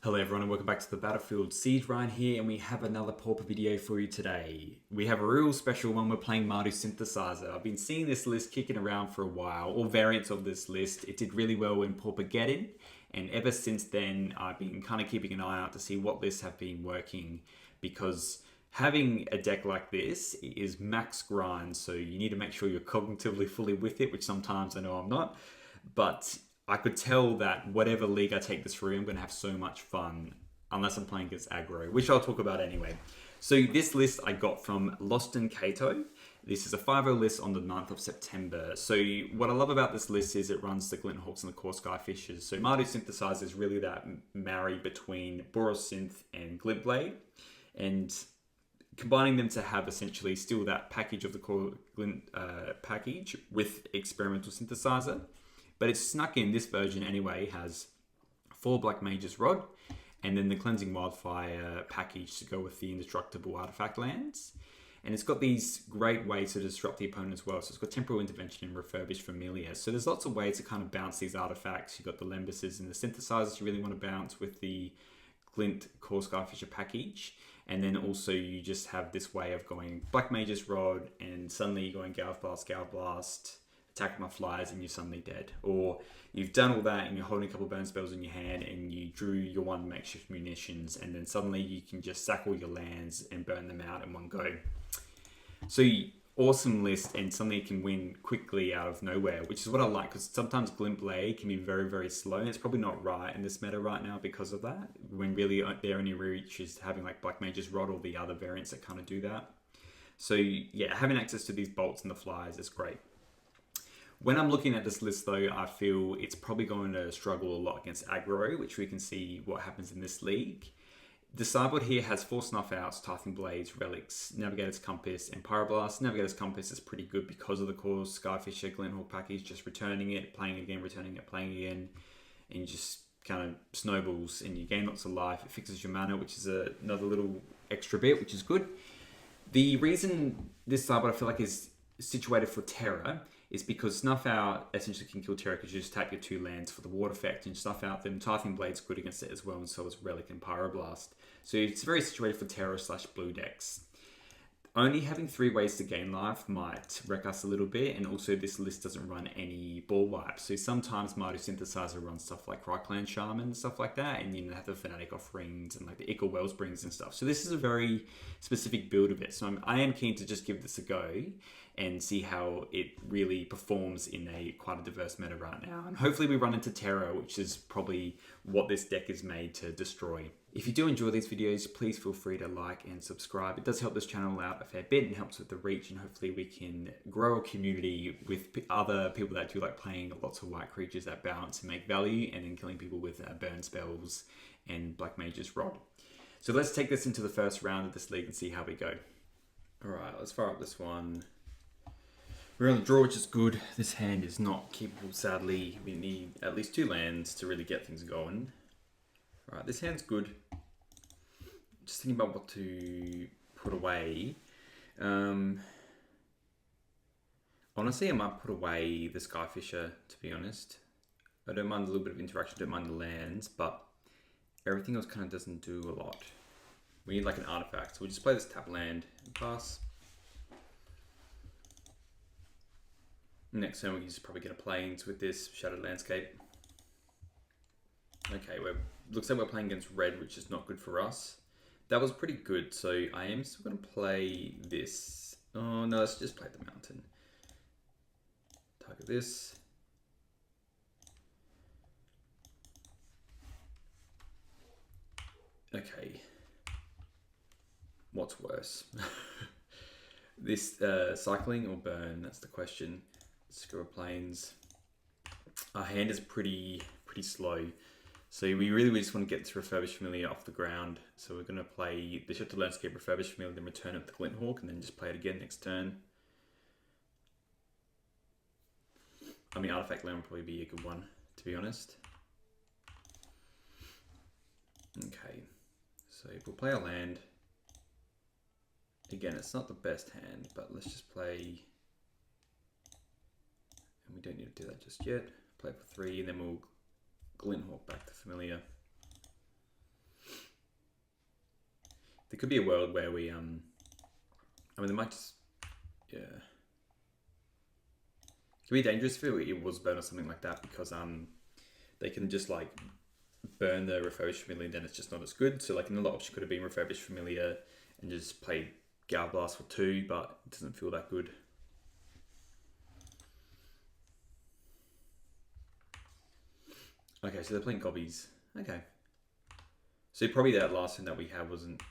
Hello everyone and welcome back to the Battlefield. Siege Ryan here, and we have another Pauper video for you today. We have a real special one. We're playing Mardu Synthesizer. I've been seeing this list kicking around for a while, or variants of this list. It did really well in Pauper Get In, and ever since then I've been kind of keeping an eye out to see what lists have been working, because having a deck like this is max grind, so you need to make sure you're cognitively fully with it, which sometimes I know I'm not, but I could tell that whatever league I take this through, I'm going to have so much fun, unless I'm playing against Aggro, which I'll talk about anyway. So this list I got from Lost and Kato. This is a 5-0 list on the 9th of September. So what I love about this list is it runs the Glint Hawks and the Core Skyfishers. So Mardu Synthesizer is really that marry between Boros Synth and Glint Blade, and combining them to have essentially still that package of the Core Glint package with Experimental Synthesizer. But it's snuck in, this version anyway, has 4 Black Mage's Rod, and then the Cleansing Wildfire package to go with the Indestructible Artifact lands. And it's got these great ways to disrupt the opponent as well. So it's got Temporal Intervention and Refurbished Familiar. So there's lots of ways to kind of bounce these artifacts. You've got the Lembuses and the Synthesizers you really want to bounce with the Glint Core Skyfisher package. And then also you just have this way of going Black Mage's Rod, and suddenly you're going Gale Blast, attack my flies, and you're suddenly dead. Or you've done all that and you're holding a couple of burn spells in your hand and you drew your 1 makeshift munitions, and then suddenly you can just sack all your lands and burn them out in one go. So awesome list, and suddenly you can win quickly out of nowhere, which is what I like, because sometimes Glint Blade can be very, very slow, and it's probably not right in this meta right now because of that, when really their only reach is having like Black Mage's Rod or the other variants that kind of do that. So yeah, having access to these bolts and the flies is great. When I'm looking at this list though, I feel it's probably going to struggle a lot against Aggro, which we can see what happens in this league. The sideboard here has 4 Snuff Outs, Tithing Blades, Relics, Navigator's Compass, and Pyroblast. Navigator's Compass is pretty good because of the core Skyfisher Glenhawk package, just returning it, playing it again, returning it, playing it again, and just kind of snowballs, and you gain lots of life. It fixes your mana, which is another little extra bit, which is good. The reason this sideboard I feel like is situated for Terra is because Snuff Out essentially can kill Terra because you just tap your 2 lands for the water effect, and Snuff Out, then Tithing Blade's good against it as well, and so is Relic and Pyroblast. So it's very situated for Terra/blue decks. Only having 3 ways to gain life might wreck us a little bit, and also this list doesn't run any ball wipes. So sometimes Mardu Synthesizer runs stuff like Cryclan Shaman and stuff like that, and you have the Fanatic Offerings and like the Ickle Wellsprings and stuff. So this is a very specific build of it. So I am keen to just give this a go and see how it really performs in quite a diverse meta right now. And hopefully we run into Terra, which is probably what this deck is made to destroy. If you do enjoy these videos, please feel free to like and subscribe. It does help this channel out a fair bit and helps with the reach, and hopefully we can grow a community with other people that do like playing lots of white creatures that balance and make value, and then killing people with burn spells and Black Mage's Rod. So let's take this into the first round of this league and see how we go. Alright, let's fire up this one. We're on the draw, which is good. This hand is not keepable, sadly. We need at least 2 lands to really get things going. Alright, this hand's good. Just thinking about what to put away. Honestly, I might put away the Skyfisher, to be honest. I don't mind a little bit of interaction, don't mind the lands, but everything else kind of doesn't do a lot. We need like an artifact, so we'll just play this tap land and pass. Next turn we can just probably get a Plains with this Shattered Landscape. Okay, looks like we're playing against red, which is not good for us. That was pretty good, so I am still going to play this. Oh no, let's just play the mountain. Target this. Okay. What's worse? This cycling or burn, that's the question. Let's go with Plains. Our hand is pretty slow. So we really just want to get this Refurbished Familiar off the ground. So we're going to play the Shattered Landscape, Refurbished Familiar, then return it to Glint Hawk, and then just play it again next turn. I mean, Artifact Land would probably be a good one, to be honest. Okay, so we'll play a land. Again, it's not the best hand, but let's just play... And we don't need to do that just yet. Play it for 3, and then we'll Glint Hawk back to Familiar. There could be a world where we, I mean, they might just, yeah. It could be dangerous if it was burn or something like that, because they can just like burn the refurbished familiar, and then it's just not as good. So like another option could have been refurbished familiar and just play Gal Blast for 2, but it doesn't feel that good. Okay, so they're playing Gobbies. Okay. So probably that last thing that we had wasn't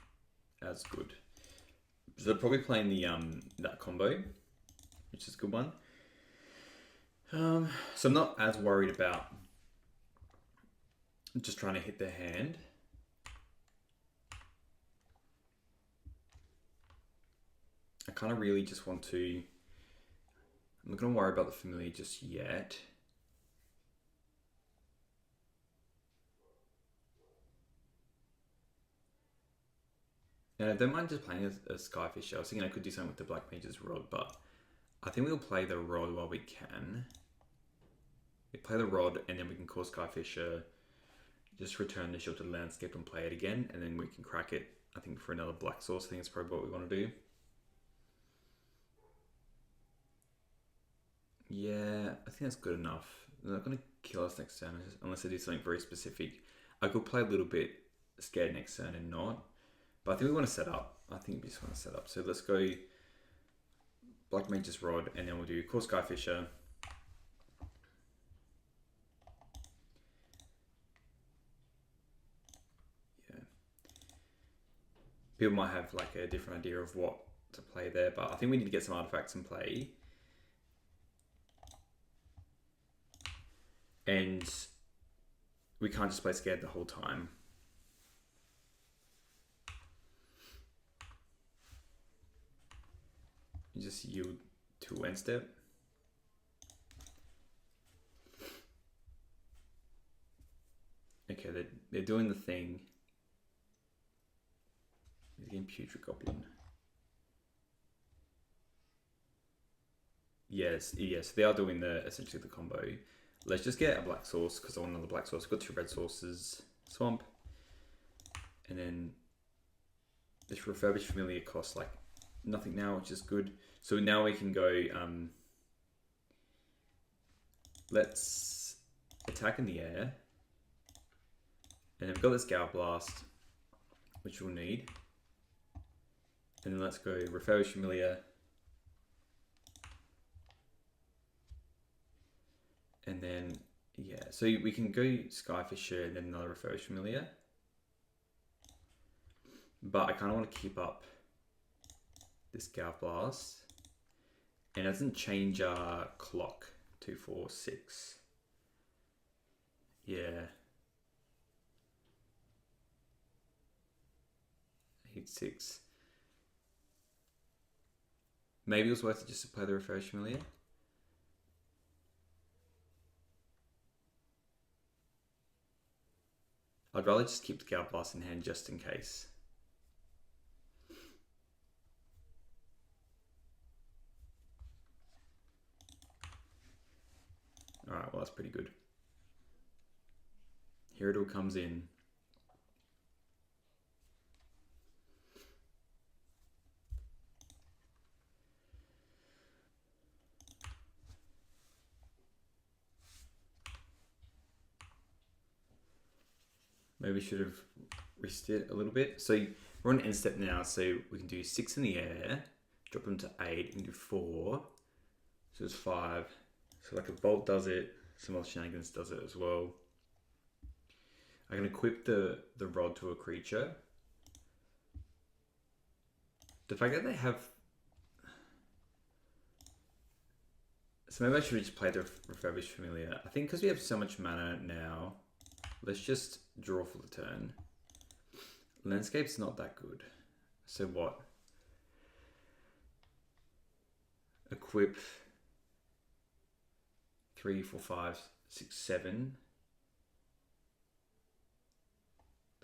as good. So they're probably playing the that combo, which is a good one. So I'm not as worried about just trying to hit their hand. I kind of really just want to... I'm not going to worry about the familiar just yet. And I don't mind just playing a Skyfisher. I was thinking I could do something with the Black Mage's Rod, but I think we'll play the Rod while we can. We play the Rod, and then we can call Skyfisher, just return the Sheltered Landscape and play it again, and then we can crack it, I think, for another Black Source. I think that's probably what we want to do. Yeah, I think that's good enough. They're not going to kill us next turn, unless they do something very specific. I could play a little bit scared next turn and not. But I think we want to set up. I think we just want to set up. So let's go Black Mage's Rod, and then we'll do Core Skyfisher. Yeah. People might have like a different idea of what to play there, but I think we need to get some artifacts in play. And we can't just play scared the whole time. You just yield to end step. Okay, they're doing the thing. They're getting Putrid Goblin. Yes, they are doing essentially the combo. Let's just get a black source, because I want another black source. We've got 2 red sources. Swamp. And then this refurbished familiar costs like nothing now, which is good. So now we can go, let's attack in the air. And then we've got this Gal Blast, which we'll need. And then let's go refurbish familiar. And then, yeah, so we can go Skyfisher and then another refurbished familiar. But I kind of want to keep up this Gal Blast. And it doesn't change our clock. 2, 4, 6. Yeah. 8, 6. Maybe it was worth it just to play the refurbished familiar. I'd rather just keep the Gal Blast in hand just in case. Alright, well that's pretty good. Here it all comes in. Maybe we should have risked it a little bit. So we're on end step now, so we can do 6 in the air, drop them to 8, and do 4. So it's 5. So like a bolt does it, some other shenanigans does it as well. I can equip the rod to a creature. The fact that they have... So maybe I should have just played the refurbished familiar. I think because we have so much mana now, let's just draw for the turn. Landscape's not that good. So what? Equip 3, 4, 5, 6, 7.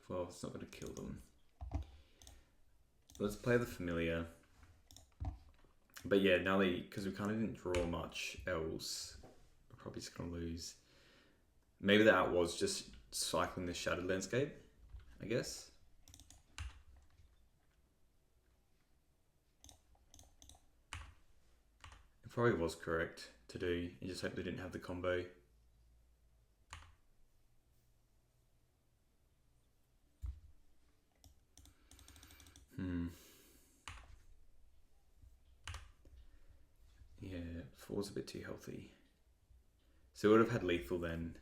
Well, it's not going to kill them. Let's play the familiar. But yeah, now because we kind of didn't draw much else, we're probably just going to lose. Maybe that was just cycling the Shattered Landscape, I guess. Probably was correct to do. You just hope they didn't have the combo. Yeah, 4's a bit too healthy. So we would have had lethal then.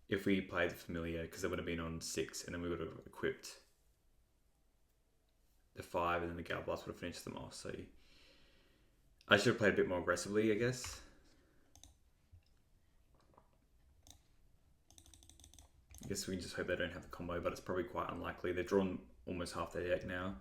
If we played the familiar, because it would have been on 6, and then we would have equipped the 5, and then the Gale Blast would have finished them off. So I should have played a bit more aggressively, I guess. I guess we can just hope they don't have the combo, but it's probably quite unlikely. They've drawn almost half their deck now.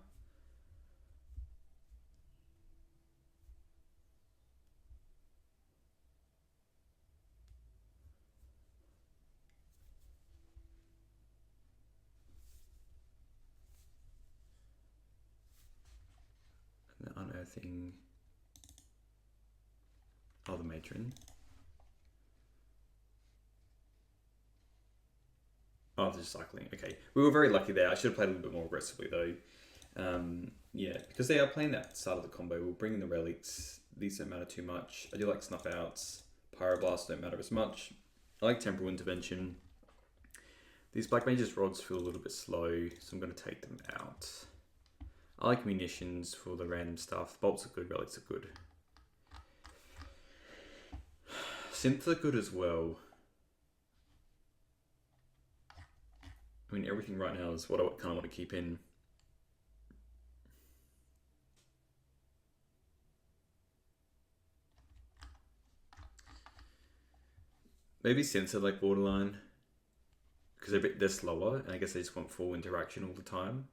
And the unearthing. Oh, the matron. Oh, the cycling. Okay, we were very lucky there. I should have played a little bit more aggressively though. Yeah, because they are playing that side of the combo. We'll bring in the relics. These don't matter too much. I do like snuff outs. Pyroblast don't matter as much. I like temporal intervention. These Black Mage's rods feel a little bit slow, so I'm going to take them out. I like munitions for the random stuff. Bolts are good, relics are good. Synths are good as well. I mean, everything right now is what I kind of want to keep in. Maybe Synths are like borderline. Because they're slower, and I guess they just want full interaction all the time.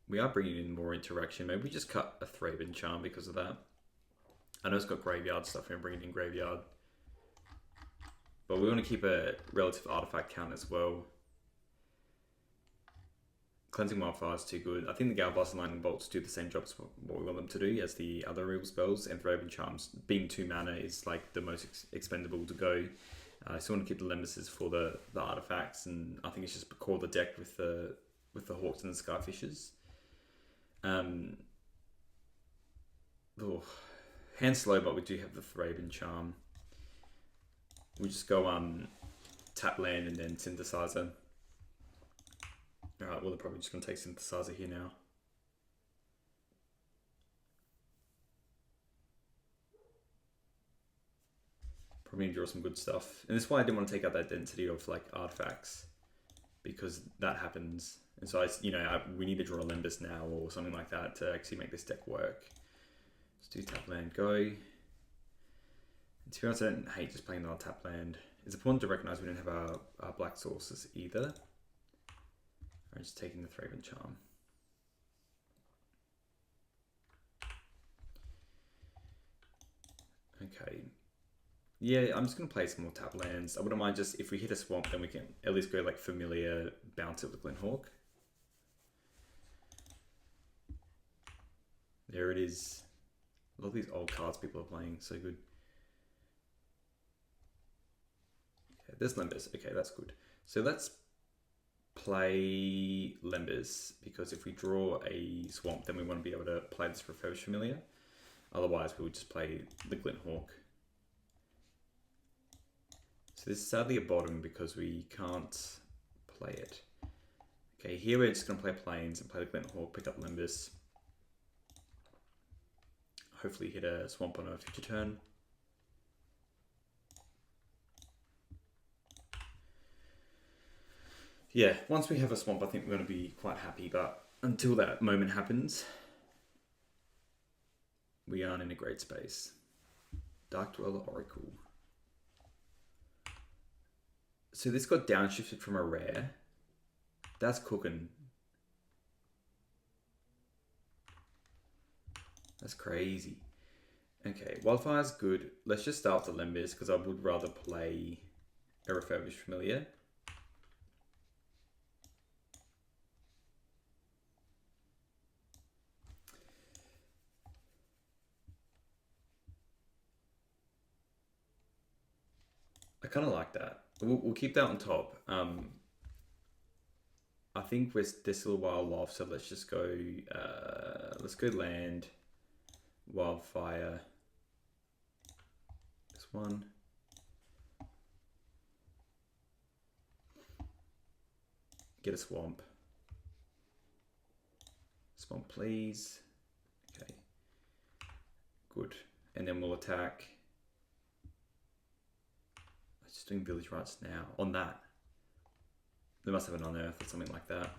We are bringing in more interaction. Maybe we just cut a Thraben Charm because of that. I know it's got graveyard stuff, and bring it in graveyard. But we want to keep a relative artifact count as well. Cleansing Wildfire is too good. I think the Gale Blast and Lightning Bolts do the same job as what we want them to do as the other real spells, and Thraben Charms, being 2 mana, is like the most expendable to go. I still want to keep the Lembuses for the artifacts, and I think it's just core the deck with the Hawks and the Skyfishes. Hand slow, but we do have the Thraben Charm. We just go tap land and then Synthesizer. Alright, well they're probably just going to take Synthesizer here now. Probably draw some good stuff. And that's why I didn't want to take out that density of like artifacts, because that happens. And so we need to draw a Lembus now or something like that to actually make this deck work. Let's do tap land, go. And to be honest, I don't hate just playing our tap land. It's important to recognize we don't have our black sources either. I'm just taking the Thraben Charm. Okay. Yeah, I'm just going to play some more tap lands. I wouldn't mind just, if we hit a swamp, then we can at least go like Familiar, bounce it with Glinthawk. There it is. I love these old cards people are playing, so good. Okay, there's Lembus. Okay, that's good. So let's play Lembus, because if we draw a swamp, then we want to be able to play this Refurbished Familiar. Otherwise, we would just play the Glinthawk. So this is sadly a bottom because we can't play it. Okay, here we're just going to play Plains and play the Glinthawk, pick up Lembus. Hopefully hit a swamp on a future turn. Yeah, once we have a swamp, I think we're going to be quite happy, but until that moment happens, we aren't in a great space. Dark Dweller Oracle. So this got downshifted from a rare. That's cooking. That's crazy. Okay, Wildfire's good. Let's just start with the Lembus, because I would rather play a Refurbished Familiar. I kind of like that. We'll keep that on top. I think we're this little while off, so let's just go. Let's go land, wildfire. This one. Get a swamp. Swamp, please. Okay. Good. And then we'll attack. I'm just doing village rights now on that. They must have an unearth or something like that.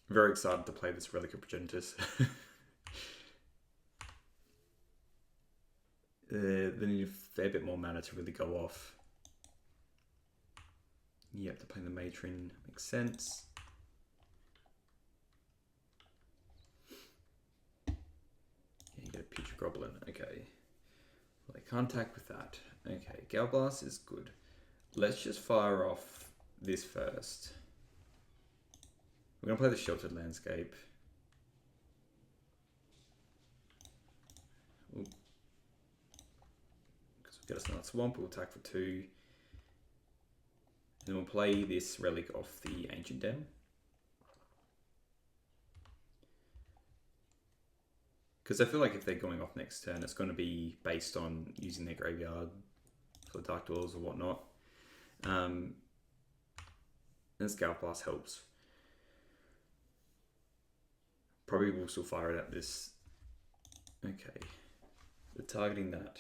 Very excited to play this Relic of Progenitus. They need a fair bit more mana to really go off. You have to play the Matron, makes sense. Yeah, you get a Putrid Goblin, okay. Well, they can't attack with that. Okay, Gale Blast is good. Let's just fire off this first. We're gonna play the Sheltered Landscape. Because we'll get us another swamp, we'll attack for 2. And we'll play this Relic off the Ancient Den. Because I feel like if they're going off next turn, it's going to be based on using their graveyard for Dark Dwellers or whatnot. And Scalp Blast helps. Probably will still fire it at this. Okay. We're targeting that.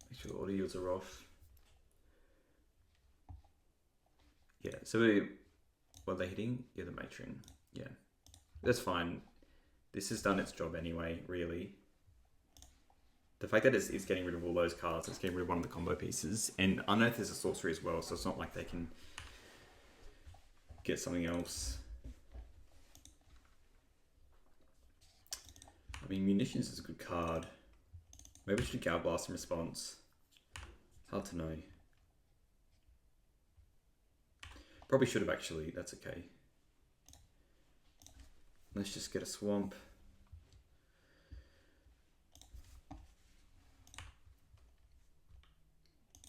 Make sure auto yields are off. Yeah, so what are they hitting? Yeah, the Matron. Yeah. That's fine. This has done its job anyway, really. The fact that it's getting rid of all those cards, it's getting rid of one of the combo pieces. And Unearth is a sorcery as well, so it's not like they can get something else. I mean, Munitions is a good card. Maybe we should Gale Blast in response. Hard to know. Probably should have actually, that's okay. Let's just get a swamp.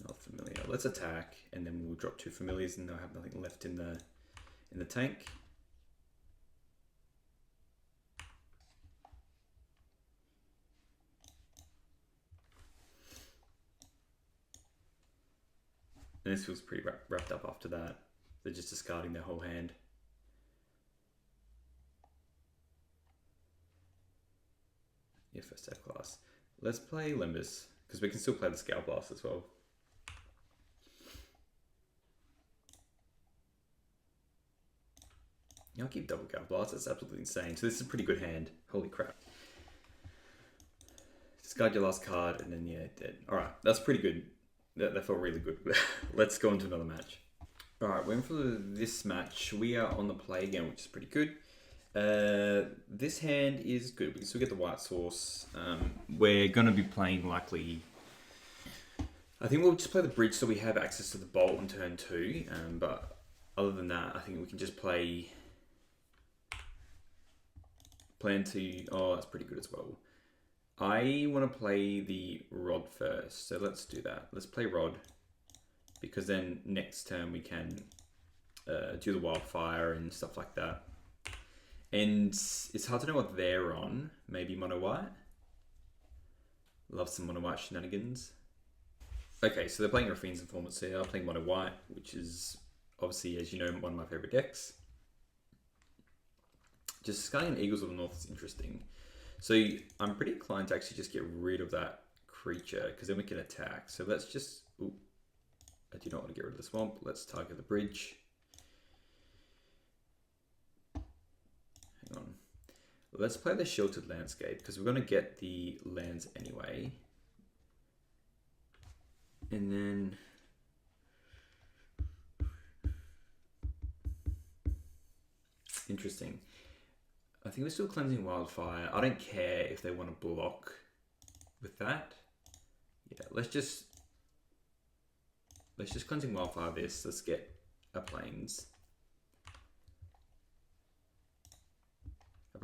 Not familiar. Let's attack, and then we'll drop 2 familiars, and they'll have nothing left in the tank. And this feels pretty wrapped up after that. They're just discarding their whole hand. Yeah, first step class. Let's play Limbus, because we can still play the Scale Blast as well. Yeah, I'll keep double Gale Blast, that's absolutely insane. So this is a pretty good hand. Holy crap. Discard your last card, and then yeah, dead. Alright, that's pretty good. That felt really good. Let's go into another match. Alright, we're in for this match. We are on the play again, which is pretty good. This hand is good. We can still get the white source. We're going to be playing likely... I think we'll just play the bridge so we have access to the bolt on turn 2. But other than that, I think we can just play... Plan to... Oh, that's pretty good as well. I want to play the Rod first. So let's do that. Let's play Rod. Because then next turn we can do the Wildfire and stuff like that. And it's hard to know what they're on. Maybe mono white. Love some mono white shenanigans. Okay, so they're playing Raffine's Informant here. I'm playing mono white, which is obviously, as you know, one of my favorite decks. Just discarding an Eagles of the North is interesting. So I'm pretty inclined to actually just get rid of that creature because then we can attack. So let's just... Ooh, I do not want to get rid of the swamp. Let's target the bridge. Hang on. Let's play the Sheltered Landscape because we're going to get the lands anyway. And then... Interesting. I think we're still cleansing Wildfire. I don't care if they want to block with that. Yeah, let's just cleansing Wildfire this. Let's get a Plains.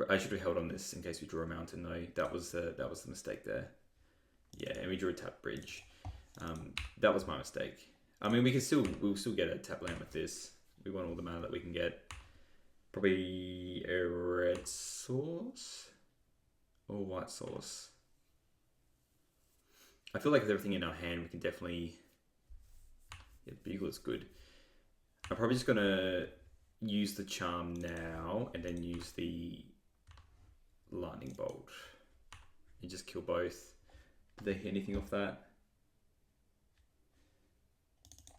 I should have held on this in case we draw a mountain though. That was the mistake there. Yeah, and we drew a tap bridge. That was my mistake. I mean, we'll still get a tap land with this. We want all the mana that we can get. Probably a red source or white source. I feel like with everything in our hand, we can definitely... Yeah, Bugler's good. I'm probably just gonna use the charm now and then use the lightning bolt and just kill both. Did they hit anything off that?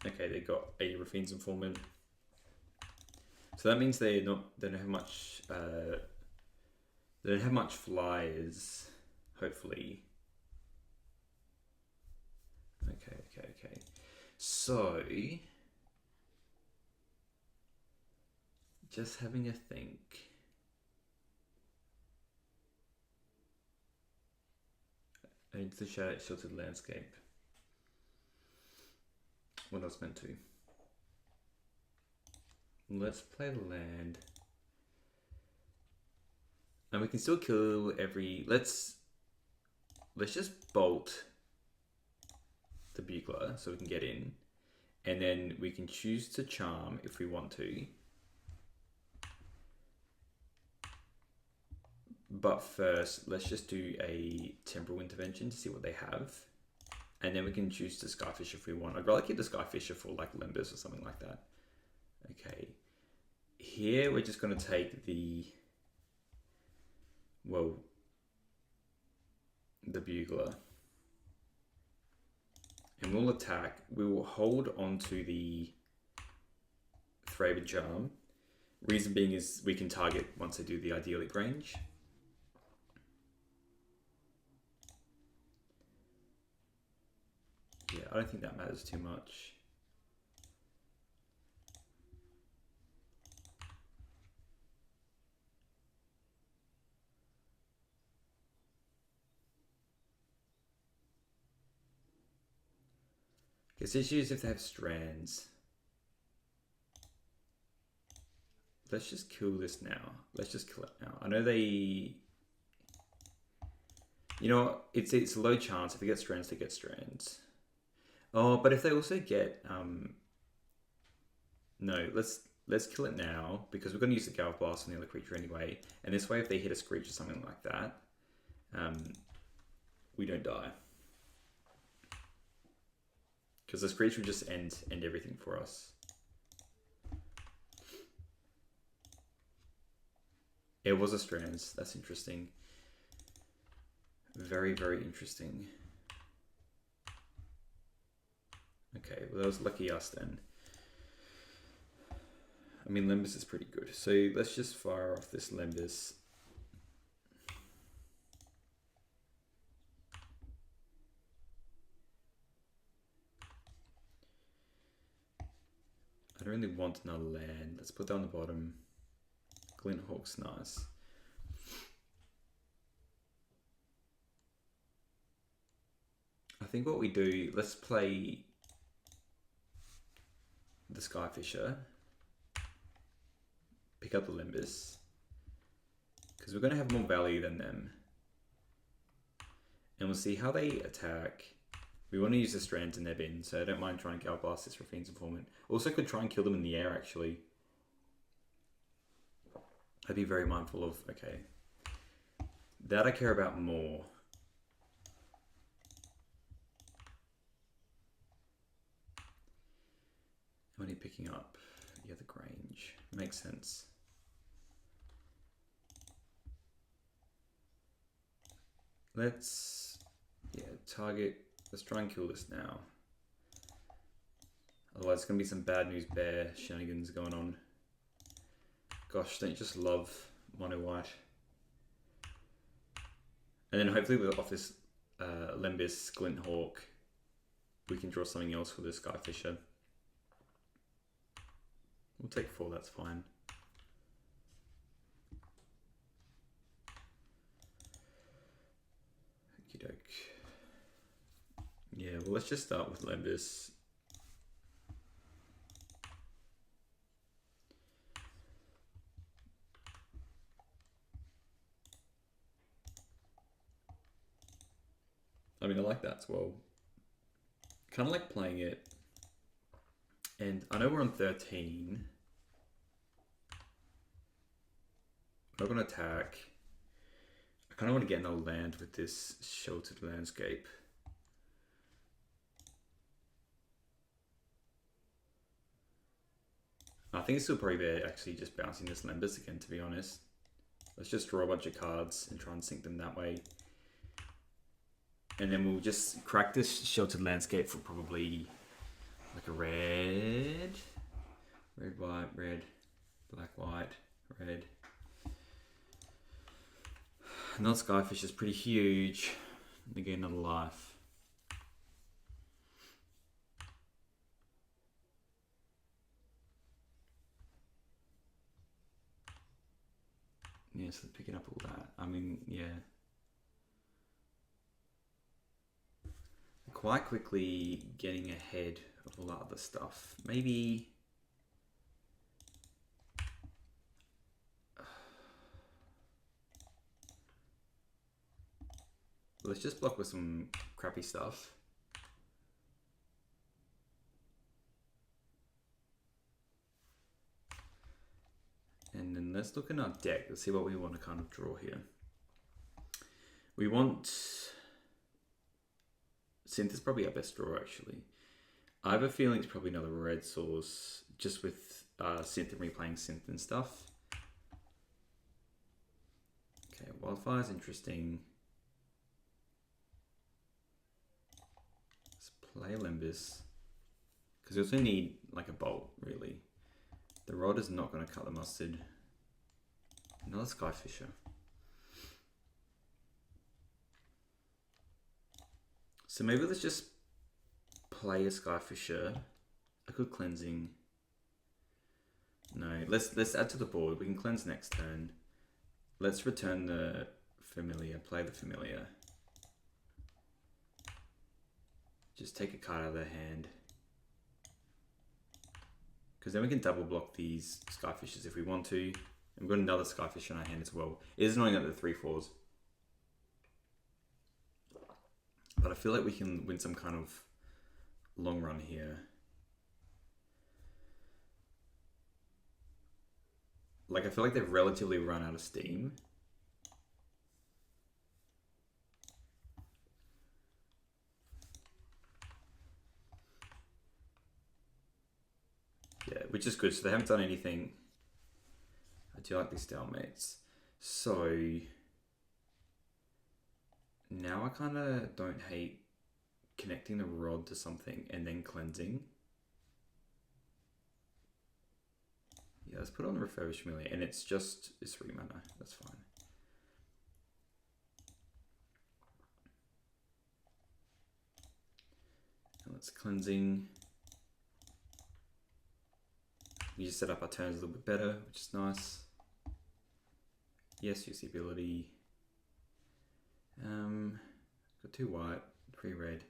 Okay, they got a Raffine's Informant. So that means they don't have much they don't have much flyers, hopefully. Okay. So just having a think. Into the sheltered landscape. What I was meant to. Let's play the land. And we can still kill every... Let's just bolt the Bugler so we can get in. And then we can choose to charm if we want to. But first, let's just do a Temporal Intervention to see what they have. And then we can choose to Skyfish if we want. I'd rather keep the Skyfisher for like Limbus or something like that. Okay. Here we're just going to take the... Well... the Bugler. And we'll attack. We will hold onto the Thraben Charm. Reason being is we can target once they do the Idyllic range. Yeah, I don't think that matters too much. Guess issues if they have strands. Let's just kill this now. Let's just kill it now. I know they... You know what? It's a low chance. If they get strands, they get strands. Oh, but if they also get... No, let's kill it now, because we're going to use the Galv Blast on the other creature anyway. And this way, if they hit a Screech or something like that, we don't die. Because the Screech will just end everything for us. It was a Strands. That's interesting. Very, very interesting. Okay, well that was lucky us then. I mean, Limbus is pretty good. So let's just fire off this Limbus. I don't really want another land. Let's put that on the bottom. Glint Hawk's nice. I think what we do, let's play the Skyfisher. Pick up the Limbus. Because we're going to have more value than them. And we'll see how they attack. We want to use the Strands in their bin, so I don't mind trying to Galv Blast this Raffine's Informant. Also could try and kill them in the air, actually. I'd be very mindful of, okay. That I care about more. What are you picking up? Yeah, the Grange. Makes sense. Let's, yeah, target. Let's try and kill this now. Otherwise, it's going to be some bad news bear shenanigans going on. Gosh, don't you just love mono white? And then hopefully with off this Limbus Glint Hawk, we can draw something else for this Skyfisher. We'll take 4, that's fine. Okie doke. Yeah, well, let's just start with Limbus. I mean, I like that as well. Kind of like playing it. And I know we're on 13. I'm not going to attack. I kind of want to get another land with this sheltered landscape. I think it's still probably better actually just bouncing this Lembas again, to be honest. Let's just draw a bunch of cards and try and sink them that way. And then we'll just crack this sheltered landscape for probably like a red, white, red, black, white, red. Another Skyfish is pretty huge. They get another life. Yeah, so picking up all that. I mean, yeah. Quite quickly getting ahead of all that other stuff. Maybe... Let's just block with some crappy stuff. And then let's look in our deck. Let's see what we want to kind of draw here. We want... Synth is probably our best draw, actually. I have a feeling it's probably another red source, just with Synth and replaying Synth and stuff. Okay, Wildfire's interesting. Let's play Limbus. Because we also need like a bolt, really. The rod is not going to cut the mustard. Another Skyfisher. So maybe let's just play a Skyfisher. A good cleansing. No, let's add to the board. We can cleanse next turn. Let's return the Familiar. Play the Familiar. Just take a card out of their hand. Because then we can double block these Skyfishes if we want to. And we've got another Skyfish in our hand as well. It is annoying that they're 3/4s. But I feel like we can win some kind of long run here. Like, I feel like they've relatively run out of steam. Yeah, which is good. So they haven't done anything. I do like these stalemates. So now I kind of don't hate connecting the rod to something and then cleansing. Yeah, let's put on the Refurbished Familiar, and it's 3 mana. That's fine. And let's cleansing. We just set up our turns a little bit better, which is nice. Yes, use the ability. Got 2 white, 3 red.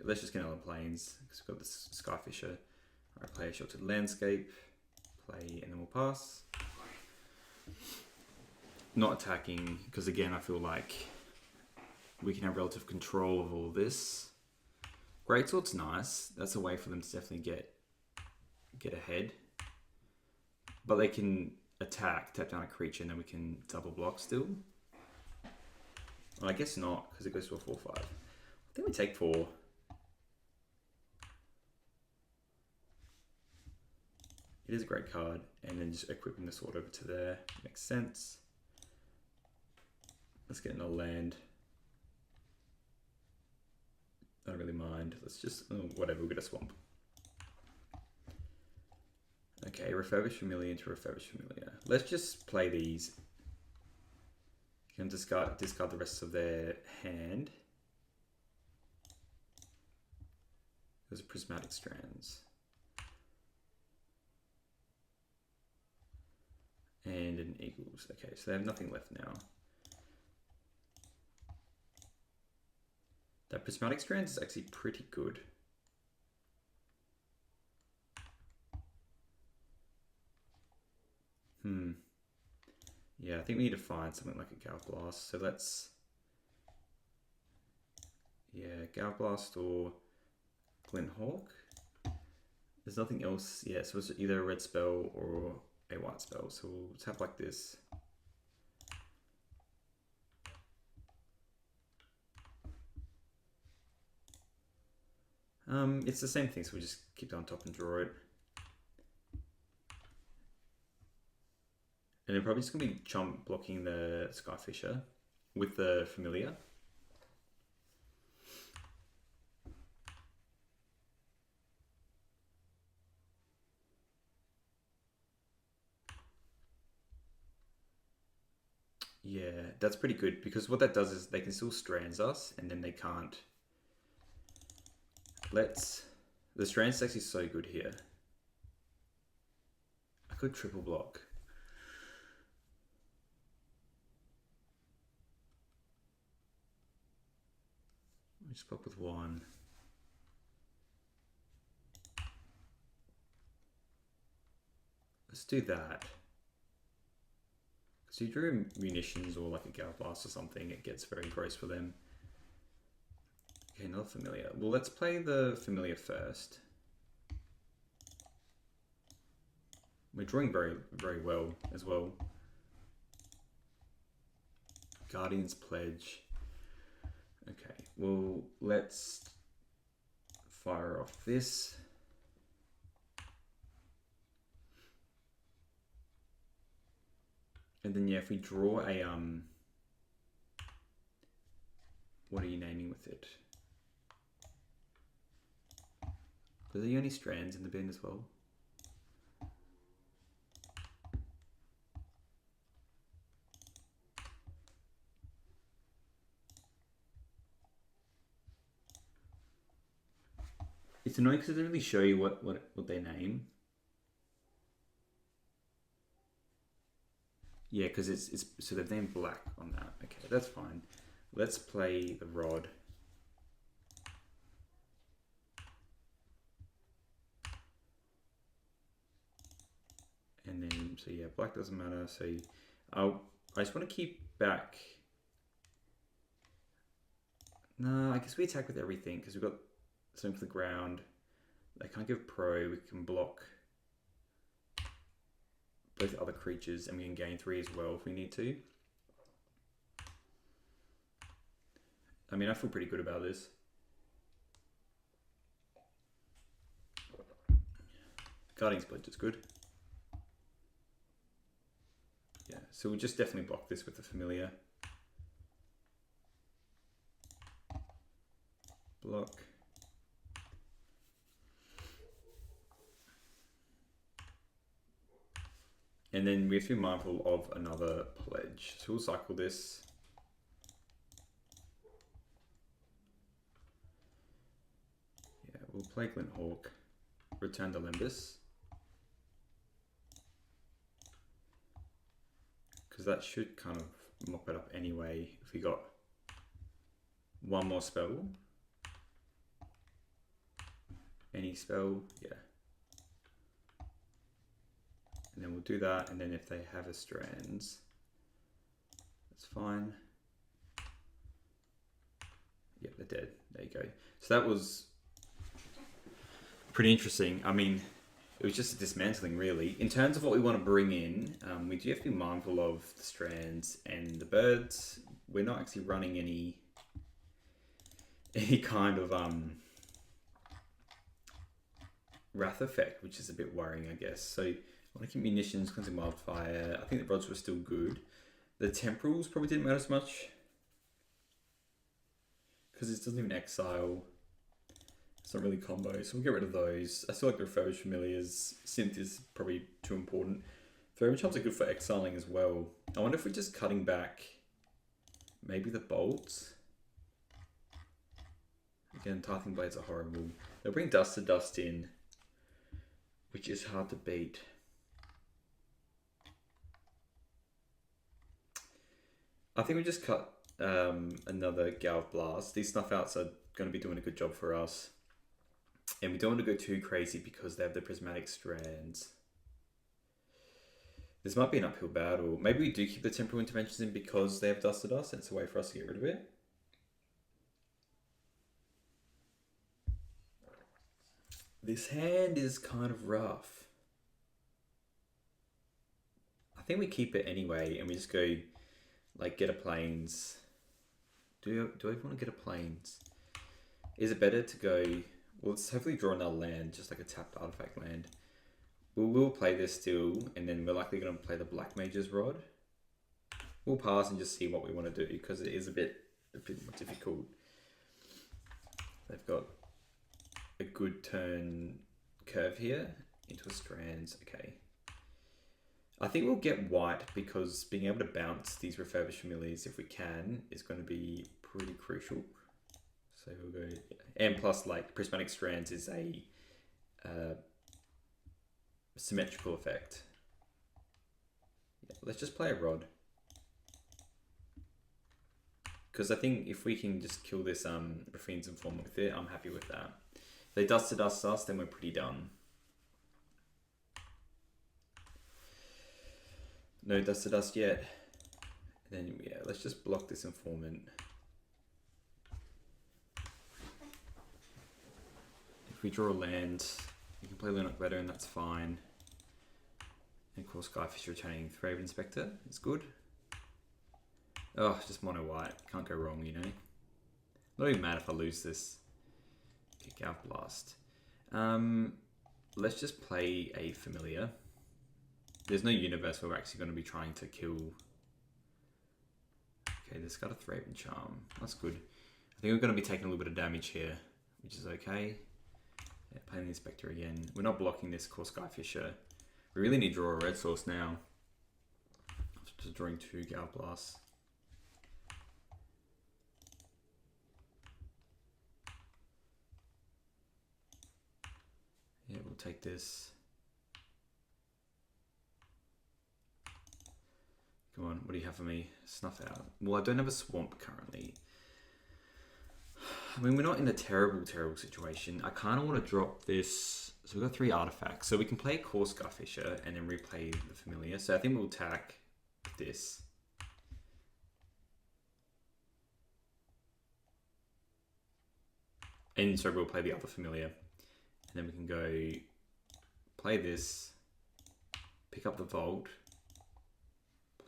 Let's just get another plains because we've got this Skyfisher. Alright, play a Sheltered Landscape. Play and then we'll pass. Not attacking because again I feel like we can have relative control of all this. Greatsword's nice. That's a way for them to definitely get ahead. But they can attack, tap down a creature, and then we can double block still. Well, I guess not, because it goes to a 4/5. I think we take 4. It is a great card, and then just equipping the sword over to there makes sense. Let's get another land. I don't really mind. Let's just, whatever, we'll get a swamp. Okay, Refurbished Familiar into Refurbished Familiar. Let's just play these. You can discard the rest of their hand. Those are Prismatic Strands. And an Eagles. Okay, so they have nothing left now. That Prismatic Strands is actually pretty good. Yeah, I think we need to find something like a Gal Blast. So let's Yeah, Galblast or Glinthawk. There's nothing else. Yeah, so it's either a red spell or a white spell. So we'll just have like this. It's the same thing, so we just keep it on top and draw it. And they're probably just going to be chump blocking the Skyfisher with the Familiar. Yeah, that's pretty good, because what that does is they can still strands us, and then they can't. The strand's actually so good here. I could triple block. Just pop with one. Let's do that. So you drew munitions or like a Galblast or something, it gets very gross for them. Okay, another Familiar. Well, let's play the Familiar first. We're drawing very, very well as well. Guardian's Pledge. Okay, well, let's fire off this. And then, yeah, if we draw a, what are you naming with it? Are there only strands in the bin as well? It's annoying because it doesn't really show you what they name. Yeah, because it's so they've named black on that. Okay, that's fine. Let's play the rod. And then, so yeah, black doesn't matter. So I just want to keep back. No, I guess we attack with everything because we've got something for the ground. They can't give pro. We can block both other creatures, and we can gain 3 as well if we need to. I mean, I feel pretty good about this. Guardian Split is good. Yeah, so we'll just definitely block this with the Familiar. Block. And then we have to be mindful of another pledge. So we'll cycle this. Yeah, we'll play Glinthawk, return the Limbus. Because that should kind of mop it up anyway if we got one more spell. Any spell, yeah. And then we'll do that, and then if they have a strands, that's fine. Yeah, they're dead. There you go. So that was pretty interesting. I mean, it was just a dismantling, really. In terms of what we want to bring in, we do have to be mindful of the strands and the birds. We're not actually running any kind of wrath effect, which is a bit worrying, I guess. So I want to keep munitions, cleansing wildfire. I think the rods were still good. The temporals probably didn't matter as much because it doesn't even exile. It's not really combo, so we'll get rid of those. I still like the refurbished familiars. Synth is probably too important. Thermal charms are good for exiling as well. I wonder if we're just cutting back maybe the bolts. Again, Tithing Blades are horrible. They'll bring Dust to Dust in, which is hard to beat. I think we just cut another Galv Blast. These Snuff Outs are going to be doing a good job for us. And we don't want to go too crazy because they have the Prismatic Strands. This might be an uphill battle. Maybe we do keep the Temporal Interventions in because they have Dust to Dust and it's a way for us to get rid of it. This hand is kind of rough. I think we keep it anyway, and we just go, like, get a plains. Do I want to get a plains? Is it better to go... Well, let's hopefully draw another land, just like a tapped artifact land. We'll play this still, and then we're likely going to play the Black Mage's Rod. We'll pass and just see what we want to do, because it is a bit more difficult. They've got a good turn curve here into a strands. Okay. I think we'll get white, because being able to bounce these refurbished familiars, if we can, is going to be pretty crucial. So we'll go... And plus, like, Prismatic Strands is a symmetrical effect. Yeah, let's just play a Rod. Because I think if we can just kill this Fiend's Informant with it, I'm happy with that. If they dust to dust us, then we're pretty done. No dust to dust yet. And then, yeah, let's just block this Informant. If we draw a land, you can play Lunok better, and that's fine. And of course, Skyfish returning Thraven Inspector is good. Oh, just mono white. Can't go wrong, you know. Not even mad if I lose this. Kick out Blast. Let's just play a Familiar. There's no universe where we're actually going to be trying to kill. Okay, this got a Thraven Charm. That's good. I think we're going to be taking a little bit of damage here, which is okay. Yeah, playing the Inspector again. We're not blocking this core Skyfisher. We really need to draw a red source now. Just drawing 2 Gal Blasts. Yeah, we'll take this. Come on, what do you have for me? Snuff out. Well, I don't have a swamp currently. I mean, we're not in a terrible situation. I kind of want to drop this. So we've got 3 artifacts. So we can play Core Skyfisher and then replay the Familiar. So I think we'll attack this. And so we'll play the other Familiar. And then we can go play this, pick up the Vault,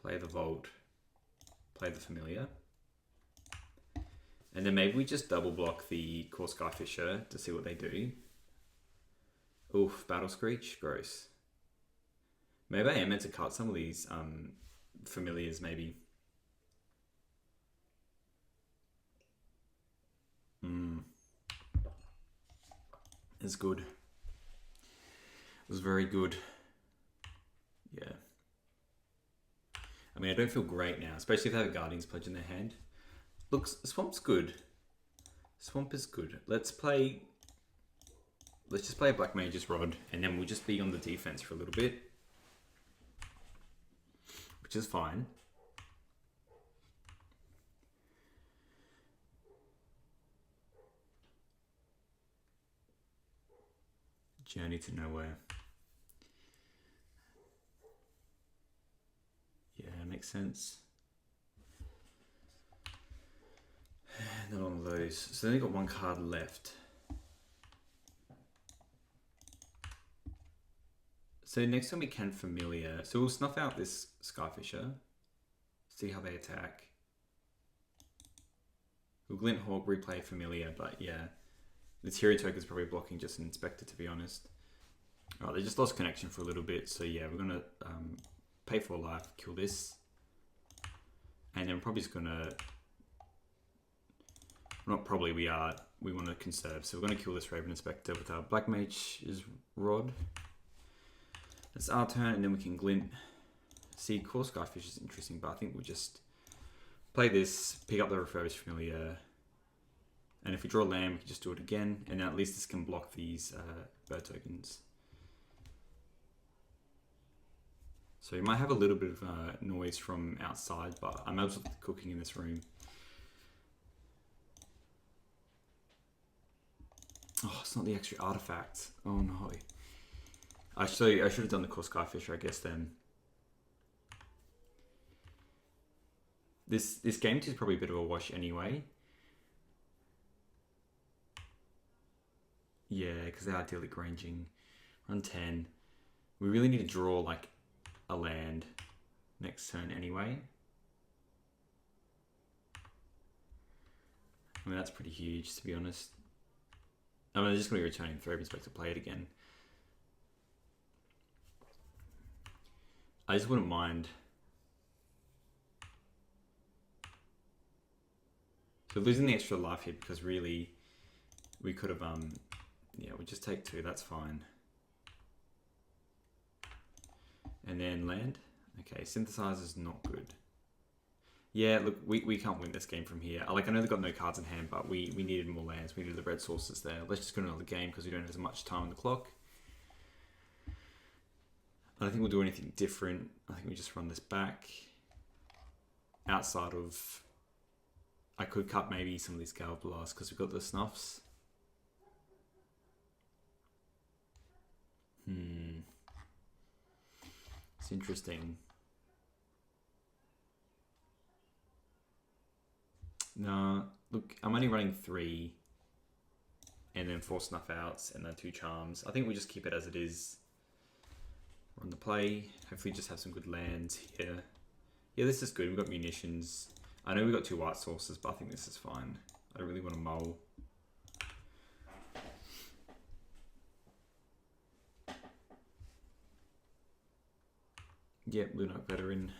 play the Vault, play the Familiar. And then maybe we just double block the Core Skyfisher to see what they do. Oof, Battle Screech, gross. Maybe I am meant to cut some of these Familiars, maybe. It's good. It was very good. Yeah. I mean, I don't feel great now, especially if they have a Guardian's Pledge in their hand. Look, Swamp's good. Swamp is good. Let's just play a Black Mage's Rod, and then we'll just be on the defense for a little bit. Which is fine. Journey to Nowhere. Yeah, makes sense. Not on those. So then they've got 1 card left. So next time we can Familiar. So we'll snuff out this Skyfisher. See how they attack. We'll Glint Hawk, replay Familiar, but yeah. This Hero Token is probably blocking just an Inspector, to be honest. Alright, they just lost connection for a little bit, so yeah, we're gonna pay for life, kill this. And then we're probably just gonna... Not probably, we want to conserve, so we're going to kill this Raven Inspector with our Black Mage's Rod. It's our turn, and then we can Glint. See, Core Skyfish is interesting, but I think we'll just play this, pick up the Refurbished Familiar, and if we draw land, we can just do it again, and then at least this can block these bird tokens. So you might have a little bit of noise from outside, but I'm absolutely cooking in this room. Oh, it's not the extra artifact. Oh no. Actually, I should have done the Core Skyfisher, I guess, then. This game is probably a bit of a wash anyway. Yeah, because they're idyllic ranging. Run 10. We really need to draw like a land next turn anyway. I mean, that's pretty huge, to be honest. I mean, they're just going to be returning 3 respect to play it again. I just wouldn't mind. So losing the extra life here because really we could have, yeah, we just take 2, that's fine. And then land. Okay, Synthesizer's not good. Yeah, look, we can't win this game from here. Like, I know they've got no cards in hand, but we needed more lands. We needed the red sources there. Let's just go to another game because we don't have as much time on the clock. I don't think we'll do anything different. I think we just run this back. Outside of... I could cut maybe some of these Gale Blasts because we've got the Snuffs. It's interesting. No, look, I'm only running 3 and then 4 Snuff Outs and then 2 Charms. I think we just keep it as it is. Run the play. Hopefully just have some good lands here. Yeah, this is good. We've got munitions. I know we've got 2 white sources, but I think this is fine. I don't really want to mull. Yep, Lunark Veteran.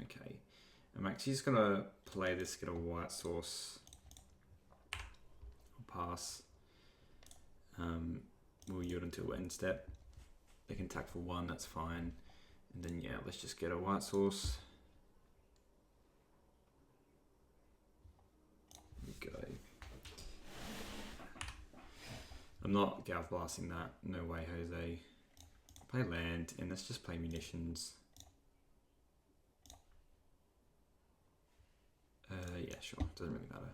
Okay. I'm actually just going to play this, get a white source. I'll pass. We'll yield until end step. They can attack for 1, that's fine. And then, yeah, let's just get a white source. There we go. I'm not Gav blasting that. No way, Jose. Play land, and let's just play munitions. Yeah, sure. Doesn't really matter.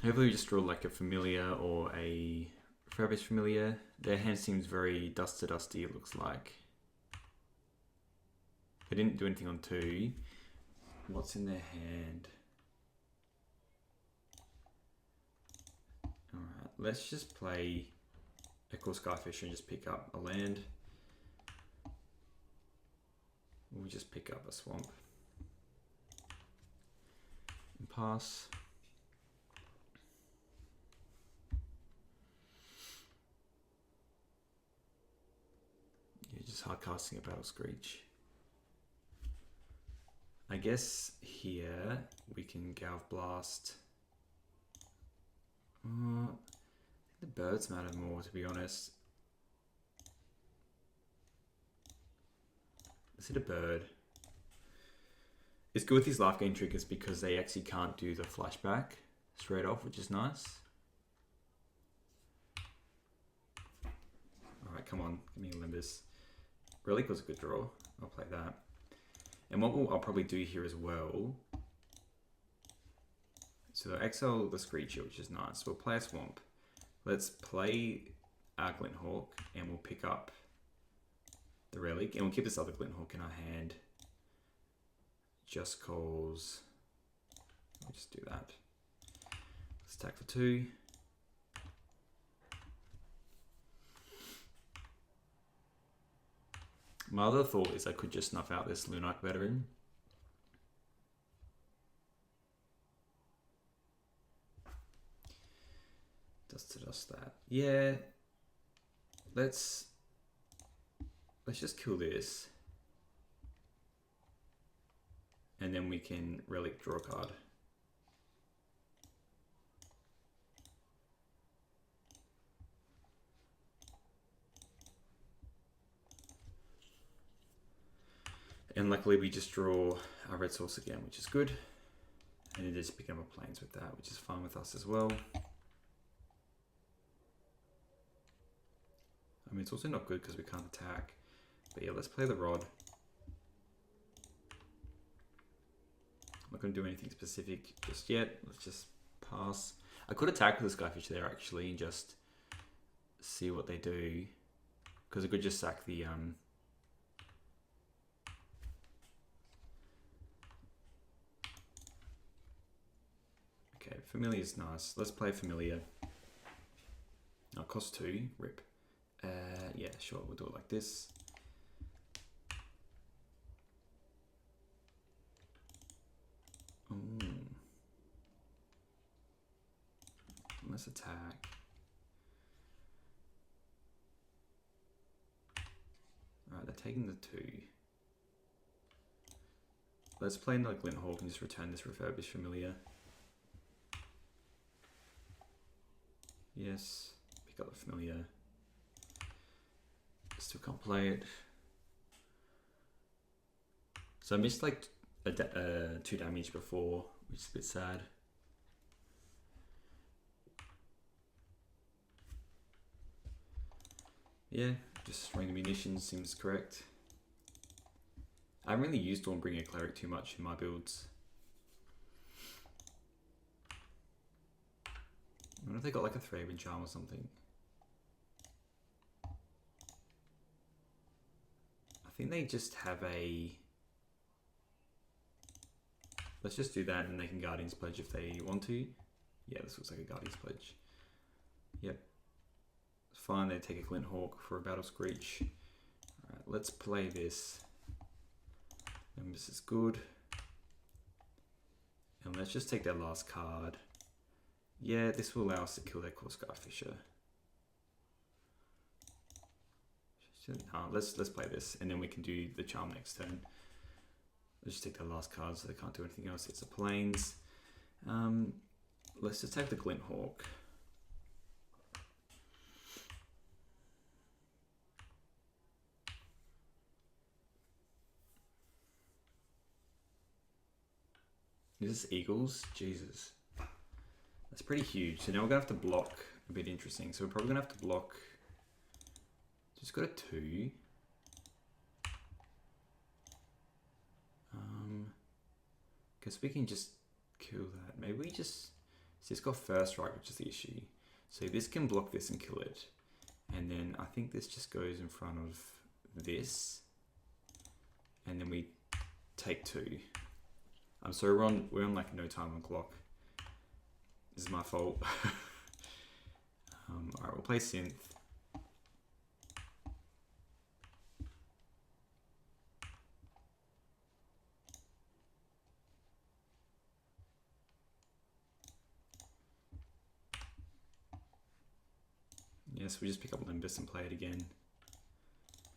Hopefully we just draw like a familiar or a Fabrice familiar. Their hand seems very dusty, it looks like. They didn't do anything on 2. What's in their hand? Alright, let's just play Echo Skyfisher and just pick up a land. We'll just pick up a swamp. And pass. Yeah, just hard casting a Battle Screech. I guess here we can Galv Blast. I think the birds matter more, to be honest. Let's hit a bird. It's good with these life gain triggers because they actually can't do the flashback straight off, which is nice. Alright, come on, give me a Limbus. Relic was a good draw. I'll play that. And what I'll probably do here as well. So they'll exile the Screecher, which is nice. We'll play a Swamp. Let's play our Glinthawk and we'll pick up the Relic. And we'll keep this other Glinthawk in our hand. Just cause. We'll just do that. Let's attack for 2. My other thought is I could just snuff out this Lunark Veteran. Dust that. Yeah. Let's just kill this. And then we can Relic draw a card. And luckily we just draw our red source again, which is good. And it is picking up planes with that, which is fine with us as well. I mean, it's also not good because we can't attack. But yeah, let's play the rod. I'm not going to do anything specific just yet. Let's just pass. I could attack with the Skyfish there actually and just see what they do. Because I could just sack the... Okay, Familiar is nice. Let's play Familiar. Oh, cost 2. Rip. Yeah, sure. We'll do it like this. Ooh. Let's attack. Alright, they're taking the 2. Let's play another Glint Hawk and just return this Refurbished Familiar. Yes. Pick up the Familiar. Still can't play it. So I missed like 2 damage before, which is a bit sad. Yeah, just destroying the munitions seems correct. I haven't really used Dawnbringer Cleric too much in my builds. I wonder if they got like a Thraben Charm or something. I think they just have a... Let's just do that and they can Guardian's Pledge if they want to. Yeah, this looks like a Guardian's Pledge. Yep. It's fine, they take a Glint Hawk for a Battle Screech. Alright, let's play this. And this is good. And let's just take their last card. Yeah, this will allow us to kill their Core Skyfisher. Let's play this, and then we can do the charm next turn. Let's just take their last card so they can't do anything else. It's a plains. Let's just take the Glint Hawk. Is this Eagles? Jesus. That's pretty huge. So now we're going to have to block a bit interesting. So we're probably going to have to block... Just got a 2. Guess we can just kill that. Maybe we just... See, it's got first strike, which is the issue. So this can block this and kill it. And then I think this just goes in front of this. And then we take 2. I'm sorry, we're on like no time on clock. This is my fault. Alright, we'll play Synth. Yes, we just pick up Limbus and play it again.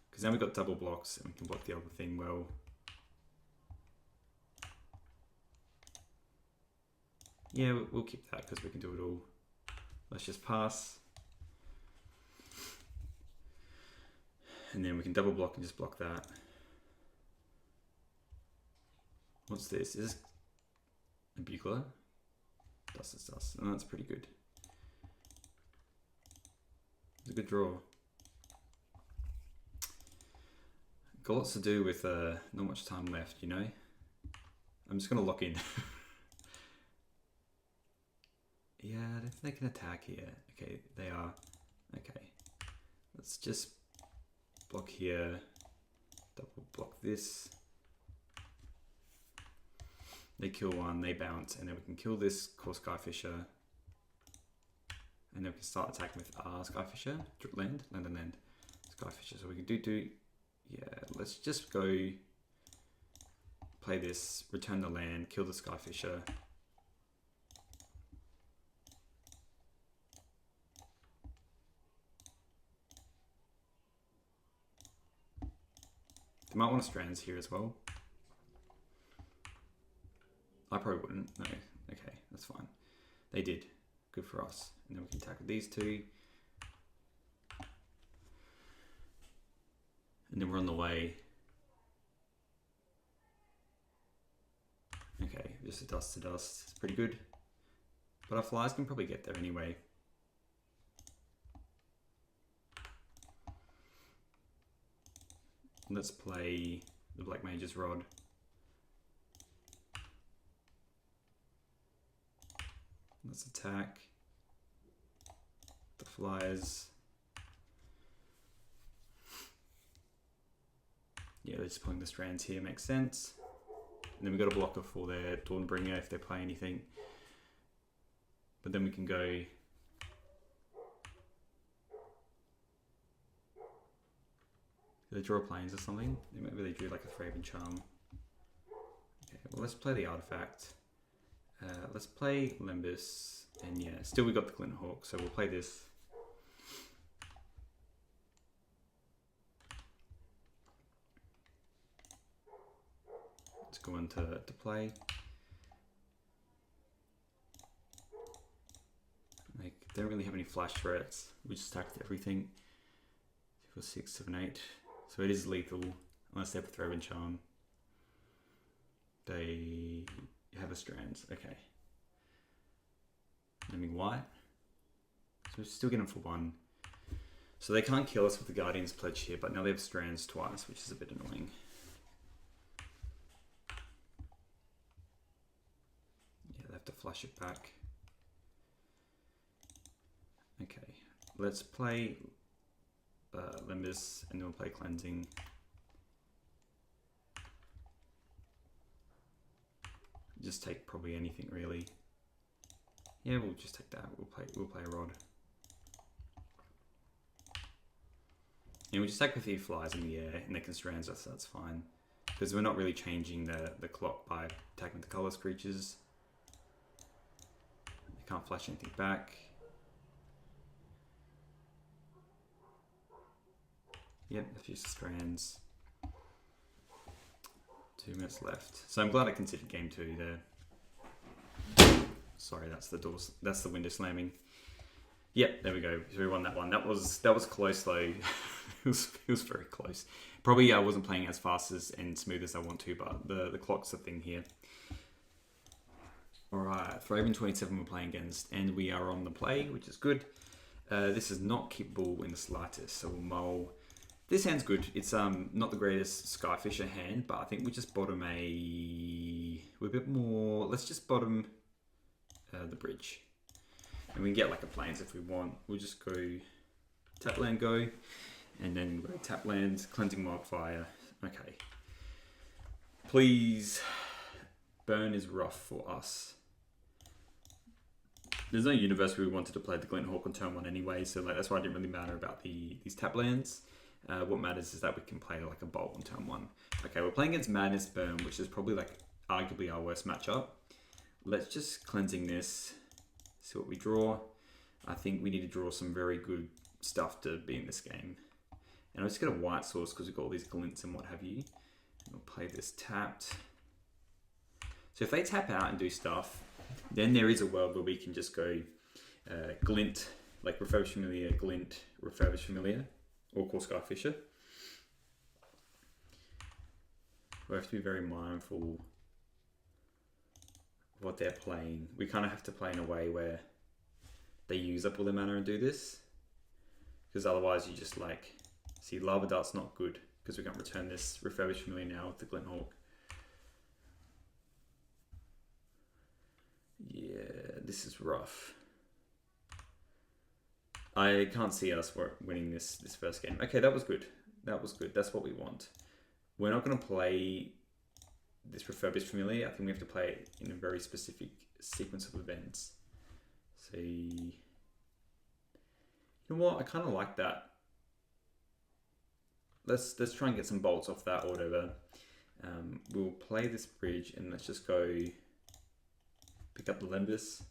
Because now we've got double blocks and we can block the other thing well. Yeah, we'll keep that because we can do it all. Let's just pass. And then we can double block and just block that. What's this? Is this a bugler? Dust is dust. Oh, that's pretty good. It's a good draw. Got lots to do with not much time left, you know? I'm just going to lock in. Yeah, I don't think they can attack here. Okay, they are. Okay. Let's just block here. Double block this. They kill one, they bounce, and then we can kill this Core Skyfisher. And then we can start attacking with our Skyfisher. Land, land, and land. Skyfisher. So we can do. Yeah, let's just go play this, return the land, kill the Skyfisher. They might want to strands here as well. I probably wouldn't. No. Okay, that's fine. They did. Good for us. And then we can attack with these 2. And then we're on the way. Okay, just a dust to dust. It's pretty good. But our flies can probably get there anyway. Let's play the Black Mage's Rod. Let's attack the flyers. Yeah, they're just pulling the strands here, makes sense. And then we've got a blocker for their Dawnbringer if they play anything. But then we can go... Do they draw planes or something? Maybe they drew like a Thraben Charm. Okay, well let's play the artifact. Let's play Limbus. And yeah, still we got the Glint Hawk, so we'll play this. Let's go on to play. Like, they don't really have any flash threats. We just attacked everything. 2, 4, 6, 7, 8. So it is lethal, unless they have a Thraben Charm. They have a Strands, okay. Naming white. So we're still getting for 1. So they can't kill us with the Guardian's Pledge here, but now they have Strands twice, which is a bit annoying. Yeah, they have to flash it back. Okay, let's play Limbus, and then we'll play Cleansing. Just take probably anything really. Yeah, we'll just take that. We'll play a Rod. And we'll just attack with E-Flies in the air, and they can Strands us, so that's fine. Because we're not really changing the clock by attacking the colorless creatures. They can't flash anything back. Yep, that's just Strands. 2 minutes left. So I'm glad I considered game 2 there. Sorry, that's the doors. That's the window slamming. Yep, there we go. So we won that one. That was close though. it was very close. Probably I wasn't playing as fast and smooth as I want to, but the clock's the thing here. All right, Thraben 27 we're playing against, and we are on the play, which is good. This is not keepable in the slightest, so we'll mull. This hand's good. It's not the greatest Skyfisher hand, but I think we just bottom we're a bit more. Let's just bottom the bridge, and we can get like a plains if we want. We'll just go tap land, go, and then go tap land, cleansing wildfire. Okay. Please, burn is rough for us. There's no universe where we wanted to play the Glint Hawk on turn 1 anyway, so like that's why it didn't really matter about these tap lands. What matters is that we can play like a Bolt on turn 1. Okay, we're playing against Madness Burn, which is probably like arguably our worst matchup. Let's just cleansing this, see what we draw. I think we need to draw some very good stuff to be in this game. And I'll just get a white source because we've got all these glints and what have you. And we'll play this tapped. So if they tap out and do stuff, then there is a world where we can just go glint, like Refurbish Familiar, glint, Refurbish Familiar. Or call Skyfisher. We have to be very mindful of what they're playing. We kind of have to play in a way where they use up all their mana and do this. Because otherwise you just like... See, Lava Dart's not good. Because we can't return this Refurbished Familiar now with the Glint Hawk. Yeah, this is rough. I can't see us winning this first game. Okay, that was good. That was good. That's what we want. We're not going to play this Refurbished Familiar. I think we have to play it in a very specific sequence of events. See, you know what? I kind of like that. Let's try and get some bolts off that or whatever. We'll play this bridge and let's just go pick up the Limbus.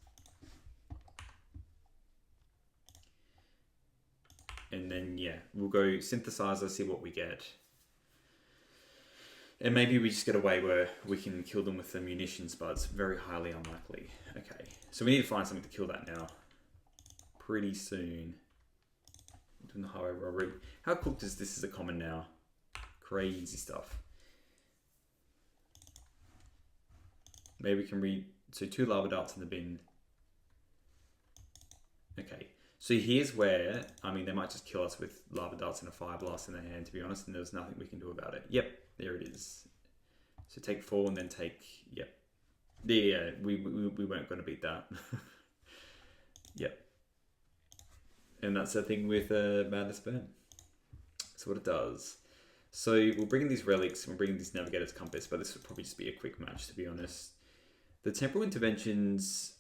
And then, yeah, we'll go Synthesizer, see what we get. And maybe we just get a way where we can kill them with the munitions, but it's very highly unlikely. Okay, so we need to find something to kill that now. Pretty soon. Doing the highway robbery. How cooked is this as a common now? Crazy stuff. Maybe we can read... So 2 Lava Darts in the bin. Okay. So here's where, I mean, they might just kill us with Lava Darts and a Fire Blast in their hand, to be honest, and there's nothing we can do about it. Yep, there it is. So take 4 and then take, yep. Yeah, we weren't going to beat that. Yep. And that's the thing with Madness Burn. That's what it does. So we'll bring in these relics and we'll bring in these Navigator's Compass, but this would probably just be a quick match, to be honest. The Temporal Interventions...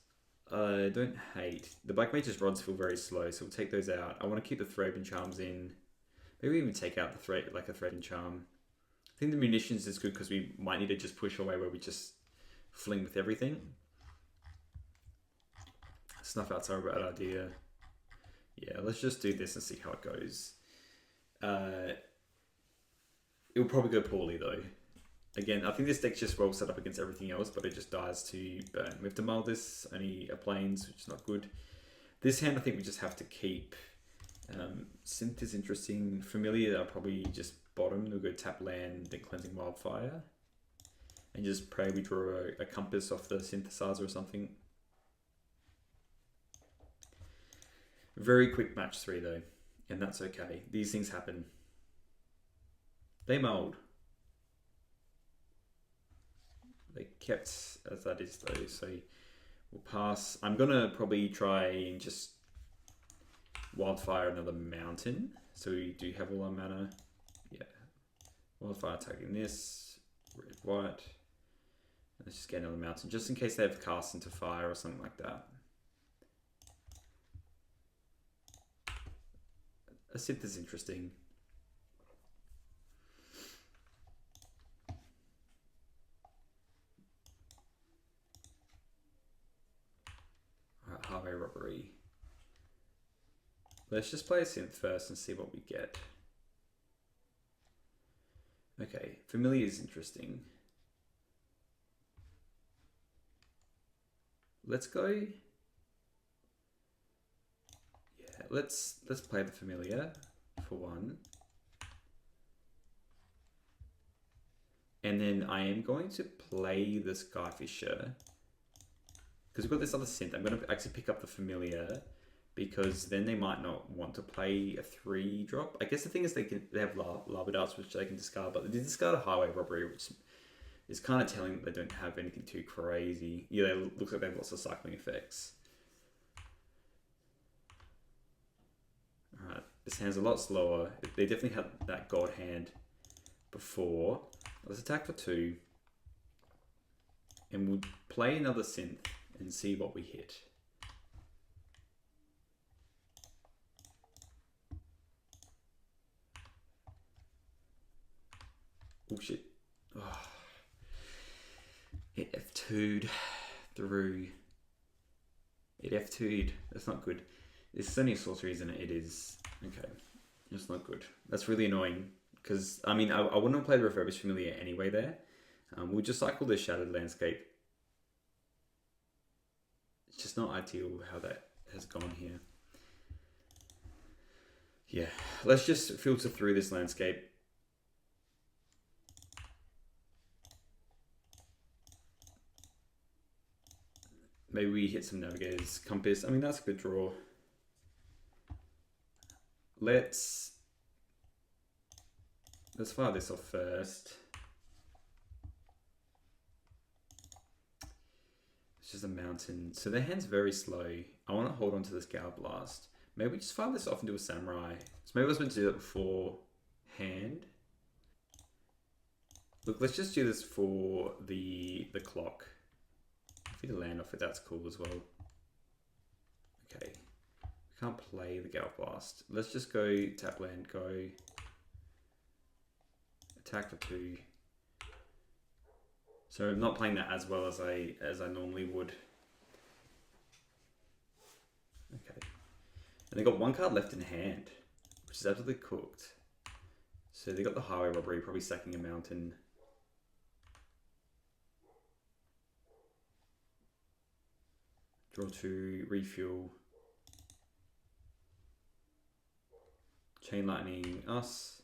I don't hate. The Black Mage's rods feel very slow, so we'll take those out. I want to keep the Thraben Charms in. Maybe even take out the a Thraben Charm. I think the munitions is good because we might need to just push away where we just fling with everything. Snuff outs are a bad idea. Yeah, let's just do this and see how it goes. It'll probably go poorly though. Again, I think this deck's just well set up against everything else, but it just dies to burn. We have to mull this, only a plains, which is not good. This hand, I think we just have to keep. Synth is interesting. Familiar, I'll probably just bottom. We'll go tap land, then Cleansing Wildfire. And just pray we draw a compass off the synthesizer or something. Very quick match 3 though, and that's okay. These things happen. They mulled. They kept as that is though, so we'll pass. I'm gonna probably try and just Wildfire another mountain. So we do have all our mana. Yeah. Wildfire attacking this. Red, white. Let's just get another mountain, just in case they have cast into fire or something like that. A synth is interesting. Alright, highway robbery. Let's just play a synth first and see what we get. Okay, familiar is interesting. Let's go. Yeah, let's play the familiar for one. And then I am going to play the Skyfisher. Because we've got this other synth. I'm going to actually pick up the familiar because then they might not want to play a 3-drop. I guess the thing is they have lava darts which they can discard, but they discard a highway robbery, which is kind of telling that they don't have anything too crazy. Yeah, it looks like they have lots of cycling effects. Alright, this hand's a lot slower. They definitely had that god hand before. Let's attack for 2. And we'll play another synth and see what we hit. Oh shit. Oh. It F2'd through. It F2'd. That's not good. This is only a sorcery, isn't it? It is. Okay. That's not good. That's really annoying. Because, I mean, I wouldn't have played the Refurbished Familiar anyway there. We'll just cycle the Shattered Landscape. It's just not ideal how that has gone here. Yeah. Let's just filter through this landscape. Maybe we hit some Navigator's Compass. I mean, that's a good draw. Let's fire this off first. It's just a mountain. So their hand's very slow. I want to hold on to this Gale Blast. Maybe we just fire this off into a Samurai. So maybe I was meant to do that beforehand. Look, let's just do this for the clock. If you land off it, that's cool as well. Okay. We can't play the Gale Blast. Let's just go tap land, go. Attack for 2. So I'm not playing that as well as I normally would. Okay. And they got 1 card left in hand, which is absolutely cooked. So they got the highway robbery, probably sacking a mountain. Draw 2, refuel. Chain lightning us.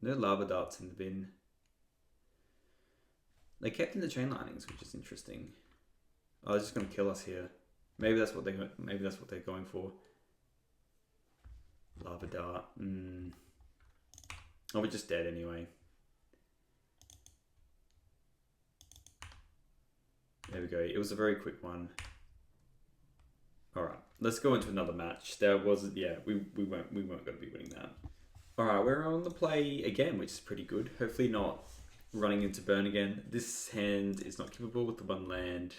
No lava darts in the bin. They kept in the chain lightnings, which is interesting. Oh, they're just gonna kill us here. Maybe that's what they're going for. Lava dart. Oh, we're just dead anyway. There we go. It was a very quick one. All right, let's go into another match. There was, yeah, we weren't going to be winning that. All right, we're on the play again, which is pretty good. Hopefully not running into burn again. This hand is not keepable with the one land.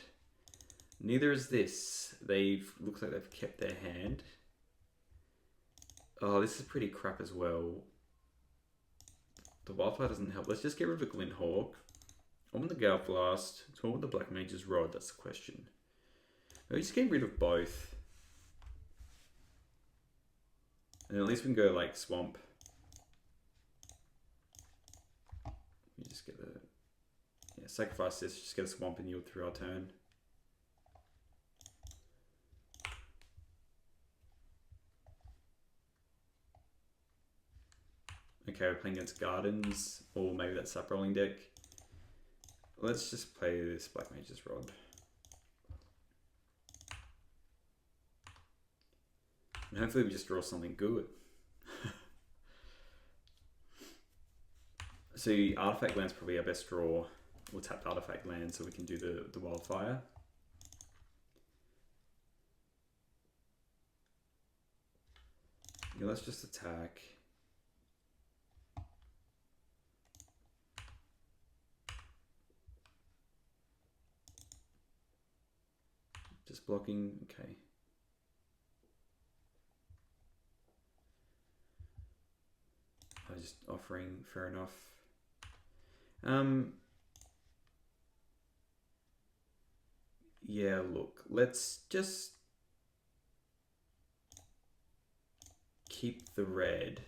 Neither is this. Looks like they've kept their hand. Oh, this is pretty crap as well. The Wildfire doesn't help. Let's just get rid of the Glint Hawk. I want the Gale Blast. So what with the Black Mage's Rod? That's the question. Maybe just get rid of both. And at least we can go like Swamp. You just get the... Yeah, sacrifice this, just get a Swamp and yield through our turn. Okay, we're playing against Gardens, or maybe that Sap Rolling deck. Let's just play this Black Mage's Rod. And hopefully we just draw something good. So Artifact Land's probably our best draw. We'll tap the Artifact Land so we can do the Wildfire. Yeah, let's just attack. Just blocking, okay. I was just offering, fair enough. Yeah, look, let's just keep the red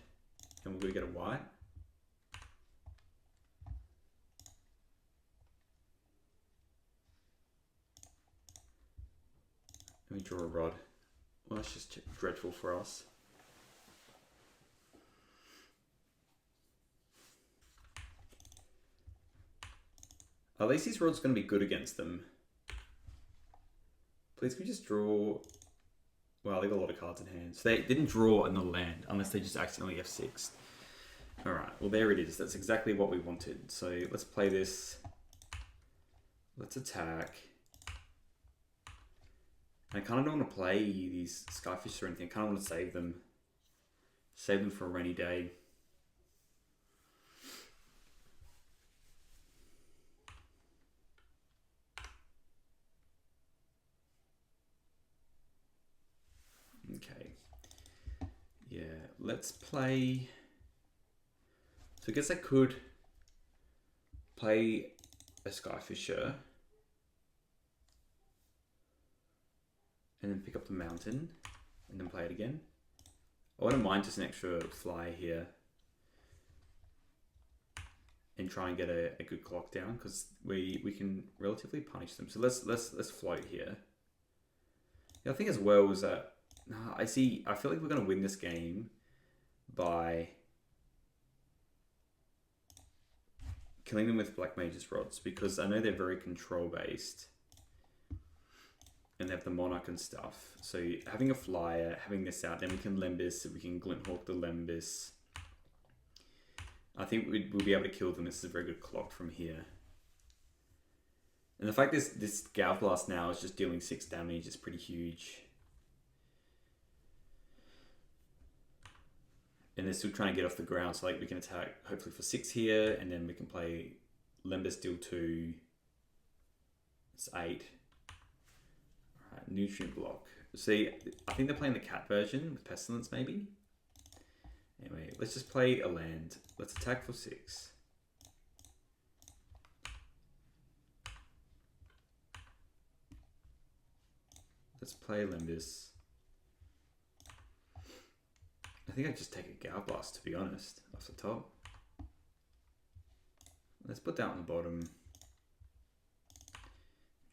and we're gonna get a white. Let me draw a rod. Well, that's just dreadful for us. At least these rods going to be good against them. Please can we just draw... Wow, they got a lot of cards in hand. So they didn't draw another land unless they just accidentally F6'd. Alright, well there it is. That's exactly what we wanted. So let's play this. Let's attack. I kind of don't want to play these Skyfish or anything. I kind of want to save them. Save them for a rainy day. Okay. Yeah, let's play... So I guess I could play a Skyfisher. And then pick up the mountain and then play it again. I wouldn't mind just an extra fly here and try and get a good clock down because we can relatively punish them. So let's float here. The other thing as well is that I feel like we're going to win this game by killing them with Black Mage's Rods because I know they're very control based. And they have the Monarch and stuff. So having a flyer, having this out, then we can Lembis, we can Glint Hawk the Lembis. I think we'll be able to kill them. This is a very good clock from here. And the fact this Gale Blast now is just dealing 6 damage is pretty huge. And they're still trying to get off the ground, so like we can attack hopefully for 6 here, and then we can play Lembis deal 2. It's 8. Nutrient block. See, I think they're playing the cat version with Pestilence maybe. Anyway, let's just play a land. Let's attack for 6. Let's play Lembis. I think I'd just take a Gale Blast to be honest, off the top. Let's put that on the bottom.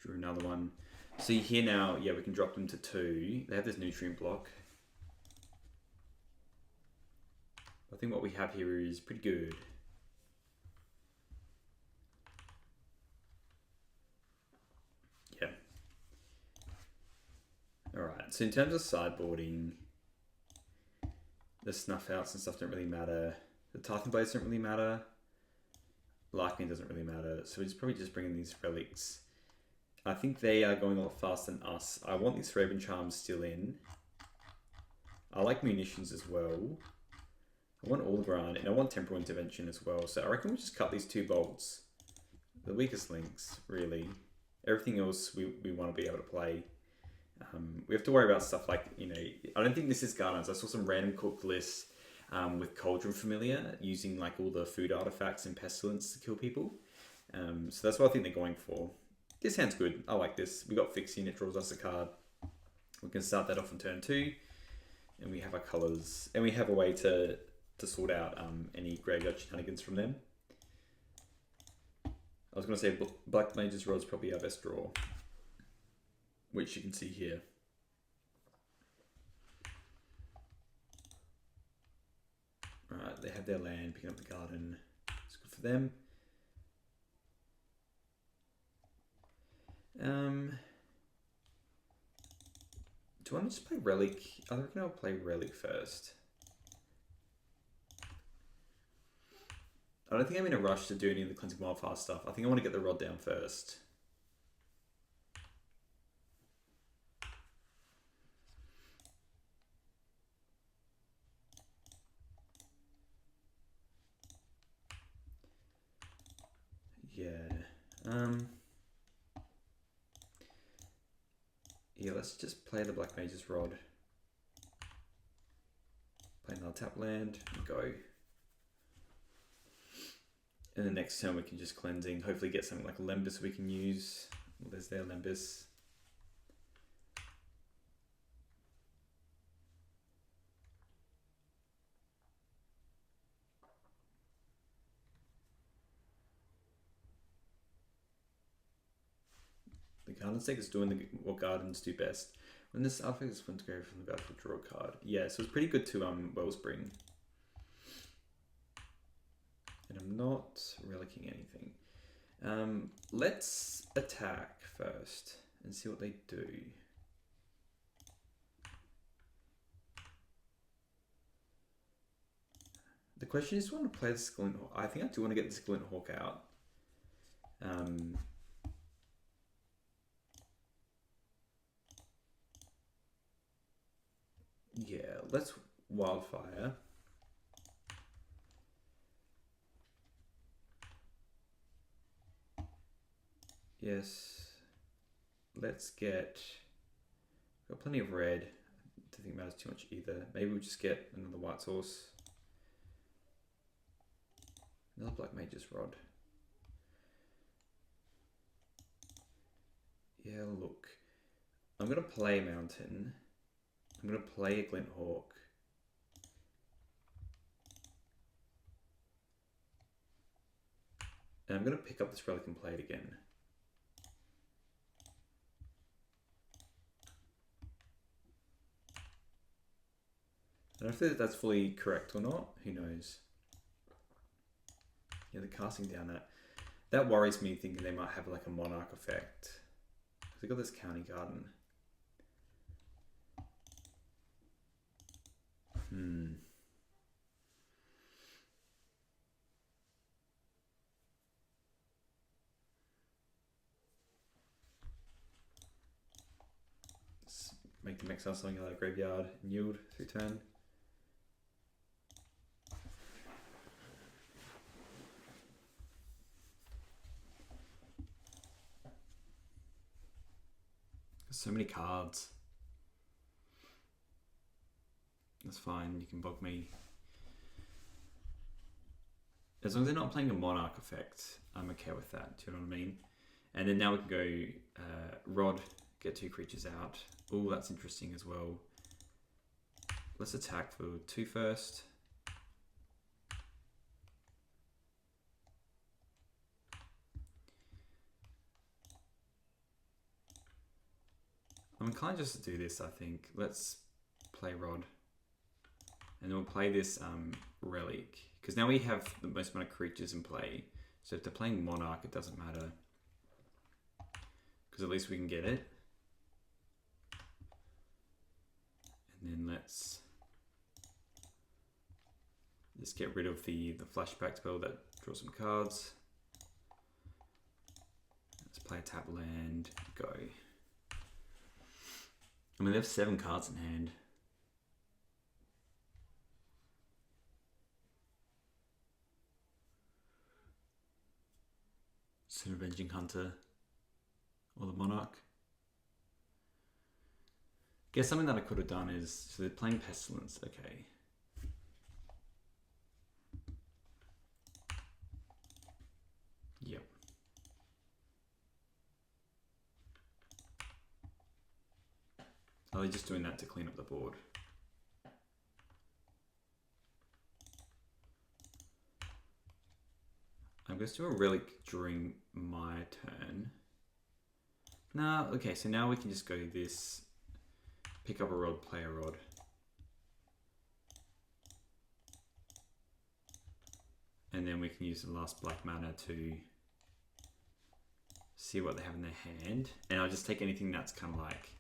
Drew another one. See here now, yeah, we can drop them to 2. They have this nutrient block. I think what we have here is pretty good. Yeah. Alright, so in terms of sideboarding, the Snuff Outs and stuff don't really matter. The Titan Blades don't really matter. Lightning doesn't really matter. So we're probably just bringing these relics. I think they are going a lot faster than us. I want these Raven Charms still in. I like munitions as well. I want all grind, and I want temporal intervention as well. So I reckon we'll just cut these 2 bolts. The weakest links, really. Everything else we want to be able to play. We have to worry about stuff like, you know, I don't think this is Gardens. I saw some random cooked lists with Cauldron Familiar using like all the food artifacts and Pestilence to kill people. So that's what I think they're going for. This hand's good. I like this. We got Fixing, it draws us a card. We can start that off on turn 2. And we have our colours. And we have a way to sort out any graveyard shenanigans from them. I was going to say Black Mage's Rod's probably our best draw, which you can see here. Alright, they have their land, picking up the garden. It's good for them. Do I want to just play Relic? I reckon I'll play Relic first. I don't think I'm in a rush to do any of the Cleansing Wildfire stuff. I think I want to get the Rod down first. Yeah. Yeah, let's just play the Black Mage's Rod. Play another tap land and go. And the next turn we can just cleansing. Hopefully get something like Lembus we can use. Well, there's their Lembus. The Garden Stake is doing what Gardens do best. When this artifact is flipped grave from the battlefield, draw a card. Yeah, so it's pretty good to Wellspring. And I'm not relicking anything. Let's attack first and see what they do. The question is, do I want to play this Glint Hawk? I think I do want to get this Glint Hawk out. Yeah, let's Wildfire. Yes, let's get, got plenty of red. I don't think it matters too much either. Maybe we'll just get another white source. Another Black Mage's Rod. Yeah, look. I'm going to play Mountain. I'm going to play a Glint Hawk. And I'm going to pick up this Relic and play it again. I don't know if that's fully correct or not. Who knows? Yeah, they're casting down that. That worries me, thinking they might have like a Monarch effect. They got this County Garden. Let's make them exile something out of the graveyard and yield through turn. So many cards. That's fine, you can bog me. As long as they're not playing a Monarch effect, I'm okay with that, do you know what I mean? And then now we can go Rod, get 2 creatures out. Oh, that's interesting as well. Let's attack for 2 first. I'm inclined just to do this, I think. Let's play Rod. And then we'll play this Relic. Because now we have the most amount of creatures in play. So if they're playing Monarch, it doesn't matter. Because at least we can get it. And then let's just get rid of the flashback spell that draws some cards. Let's play a tap land, go. I mean, they have 7 cards in hand. It's an Avenging Hunter or the Monarch. Guess something that I could have done is, so they're playing Pestilence, okay. Yep. Are they just doing that to clean up the board? I'm going to do a relic during my turn. Nah, okay, so now we can just go this, pick up a rod, play a rod. And then we can use the last black mana to see what they have in their hand. And I'll just take anything that's kind of like,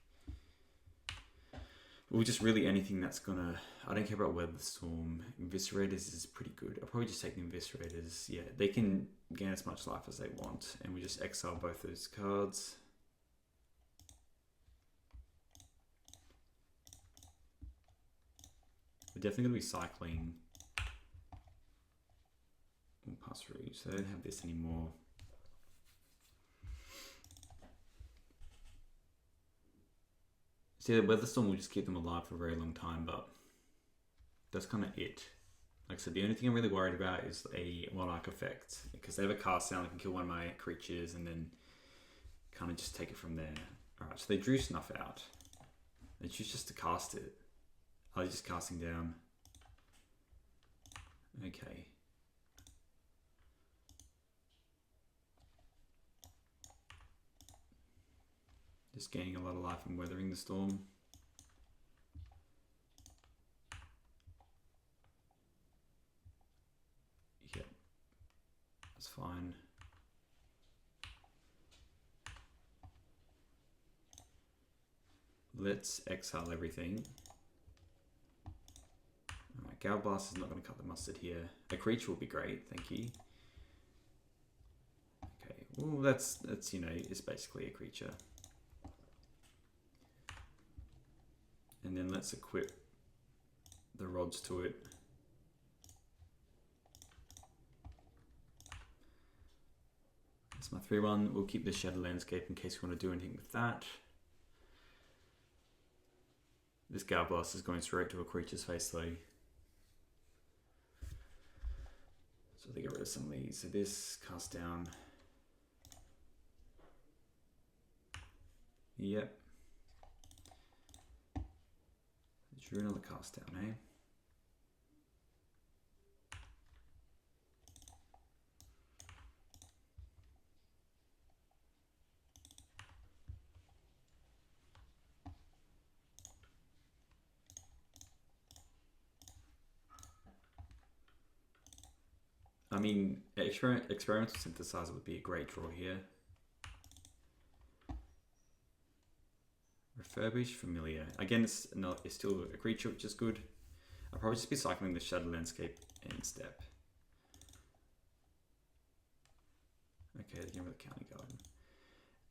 well, just really anything that's gonna, I don't care about Weather Storm. Eviscerators is pretty good. I'll probably just take the Eviscerators. Yeah, they can gain as much life as they want. And we just exile both those cards. We're definitely gonna be cycling. We'll pass through, so I don't have this anymore. See, the Weatherstorm will just keep them alive for a very long time, but that's kind of it. Like I said, the only thing I'm really worried about is a Monarch effect, because they have a cast down that can kill one of my creatures and then kind of just take it from there. Alright, so they drew Snuff out. They choose just to cast it. Are they just casting down? Okay. Just gaining a lot of life and weathering the storm. Yep, that's fine. Let's exile everything. Alright, Galblast is not going to cut the mustard here. A creature will be great, thank you. Okay, well that's you know, it's basically a creature. And then let's equip the rods to it. That's my 3/1. We'll keep the Shadow Landscape in case we want to do anything with that. This Galblast is going straight to a creature's face though. So they get rid of some of these. So this, cast down. Yep. Drew another cast down, eh? I mean, experimental synthesizer would be a great draw here. Refurbished Familiar. Again, it's still a creature, which is good. I'll probably just be cycling the Shadow Landscape and step. Okay, they're going with the County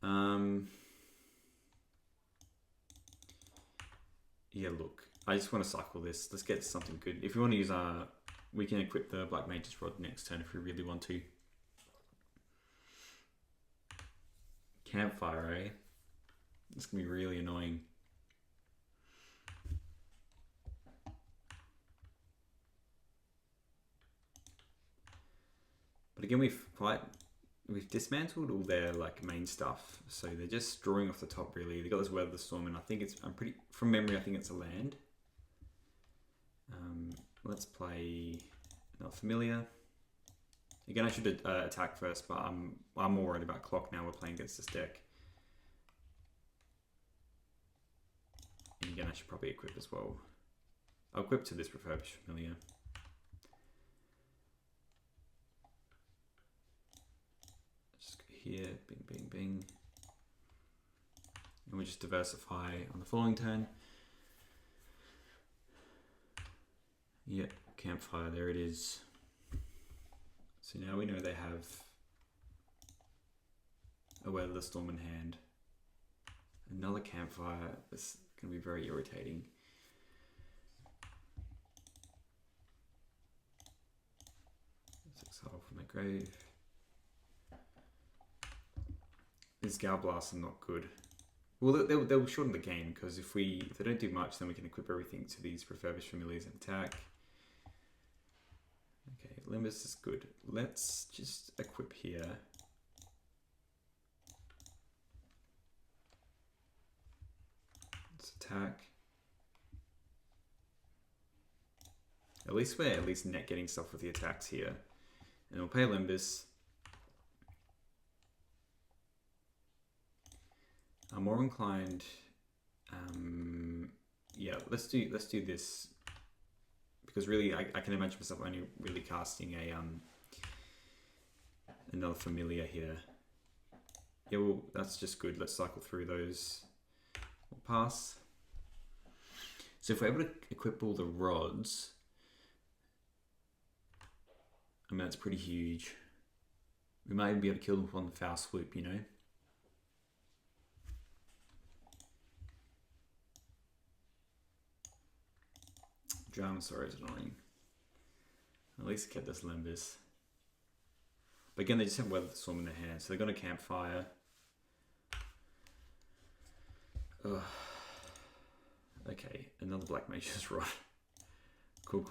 Garden. Yeah, look, I just want to cycle this. Let's get something good. If we want to use we can equip the Black Mage's Rod next turn if we really want to. Campfire, eh? It's going to be really annoying. But again, we've dismantled all their like main stuff, so they're just drawing off the top really. They got this Weather Storm, and I think from memory, I think it's a land. Let's play not Familiar. Again, I should attack first, but I'm more worried about clock now. We're playing against this deck. And again, I should probably equip as well. I'll equip to this Refurbished Familiar. Just go here, bing, bing, bing. And we just diversify on the following turn. Yep, Campfire, there it is. So now we know they have a Weather Storm in hand. Another Campfire. This going to be very irritating. Let's exile from my grave. These Gal Blasts are not good. Well, they'll shorten the game, because if they don't do much, then we can equip everything to these Refurbished Familiars and attack. Okay, Limbus is good. Let's just equip here. Let's attack. At least we're net getting stuff with the attacks here. And we'll pay Limbus. I'm more inclined. Yeah, let's do this, because really I can imagine myself only really casting a another familiar here. Yeah, well, that's just good. Let's cycle through those. We'll pass. So if we're able to equip all the rods, I mean, that's pretty huge. We might even be able to kill them on the foul swoop, you know. Dramasaur is annoying. At least it kept us Limbus. But again, they just have Weather Storm in their hand, so they're going to Campfire. Ugh. Okay, another Black Mage's Rod. Cool.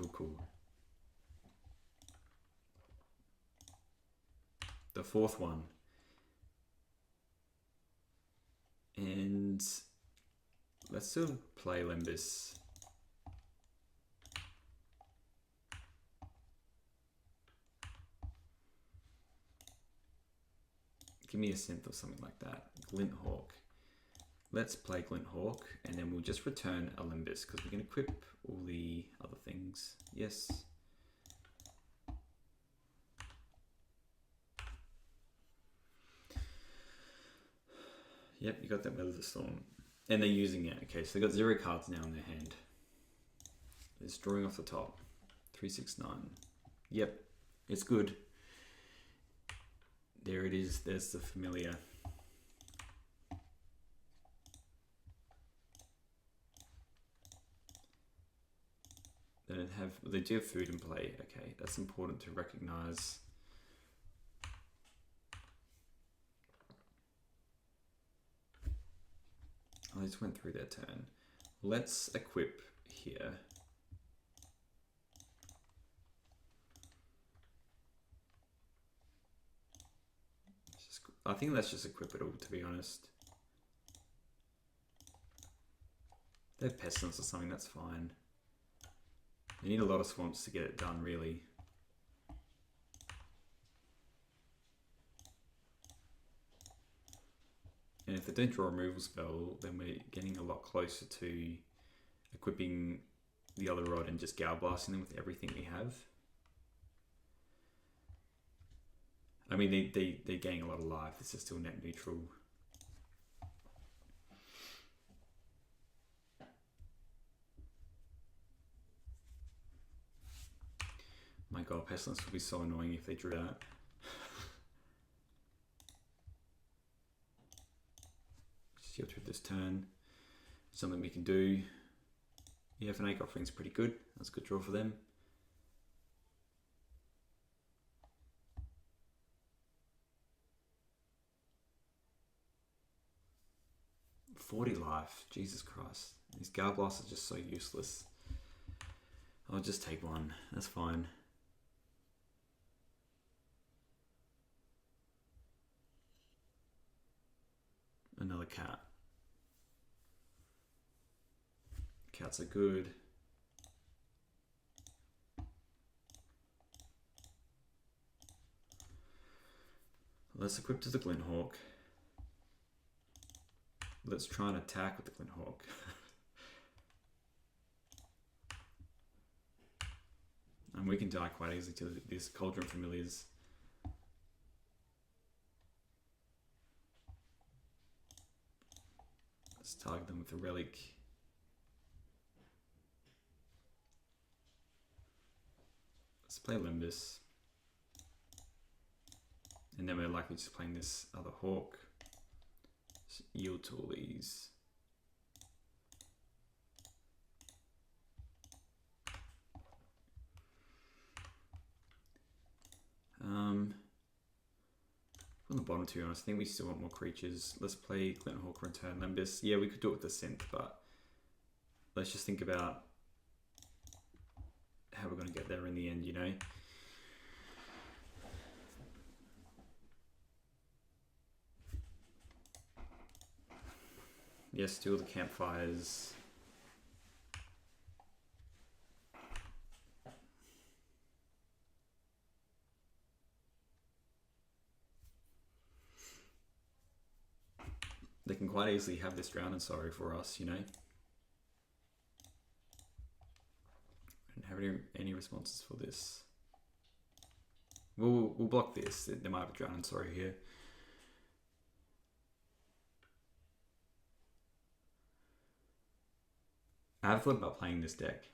The fourth one. And let's still play Limbus. Give me a synth or something like that. Glint Hawk. Let's play Glint Hawk, and then we'll just return a Limbus, because we can equip all the other things. Yes. Yep, you got that Weather Storm. And they're using it. Okay, so they've got 0 cards now in their hand. It's drawing off the top. 369. Yep, it's good. There it is. There's the familiar. They do have food in play. Okay, that's important to recognize. I just went through their turn. Let's equip here. I think let's just equip it all, to be honest. They have Pestilence or something, that's fine. They need a lot of swamps to get it done, really. And if they don't draw a removal spell, then we're getting a lot closer to equipping the other rod and just Gal Blasting them with everything we have. I mean, they're gaining a lot of life. This is still net neutral. My god, Pestilence would be so annoying if they drew that. Just go through this turn. Something we can do. Yeah, Fanatic Offering's pretty good. That's a good draw for them. $40 life. Jesus Christ. These Gal Blasts are just so useless. I'll just take one. That's fine. Another cat. Cats are good. Let's equip to the Glint Hawk. Let's try and attack with the Glint Hawk. And we can die quite easily to these Cauldron Familiars. Let's target them with a Relic. Let's play Limbus. And then we're likely just playing this other Hawk. Just yield to all these. On the bottom, to be honest, I think we still want more creatures. Let's play Glinthawk, return Limbus. Yeah, we could do it with the synth, but let's just think about how we're going to get there in the end, you know? Yes, do all the campfires. They can quite easily have this Drown in Sorrow for us, you know? I don't have any responses for this. We'll block this. They might have a Drown in Sorrow here. I have thought about playing this deck.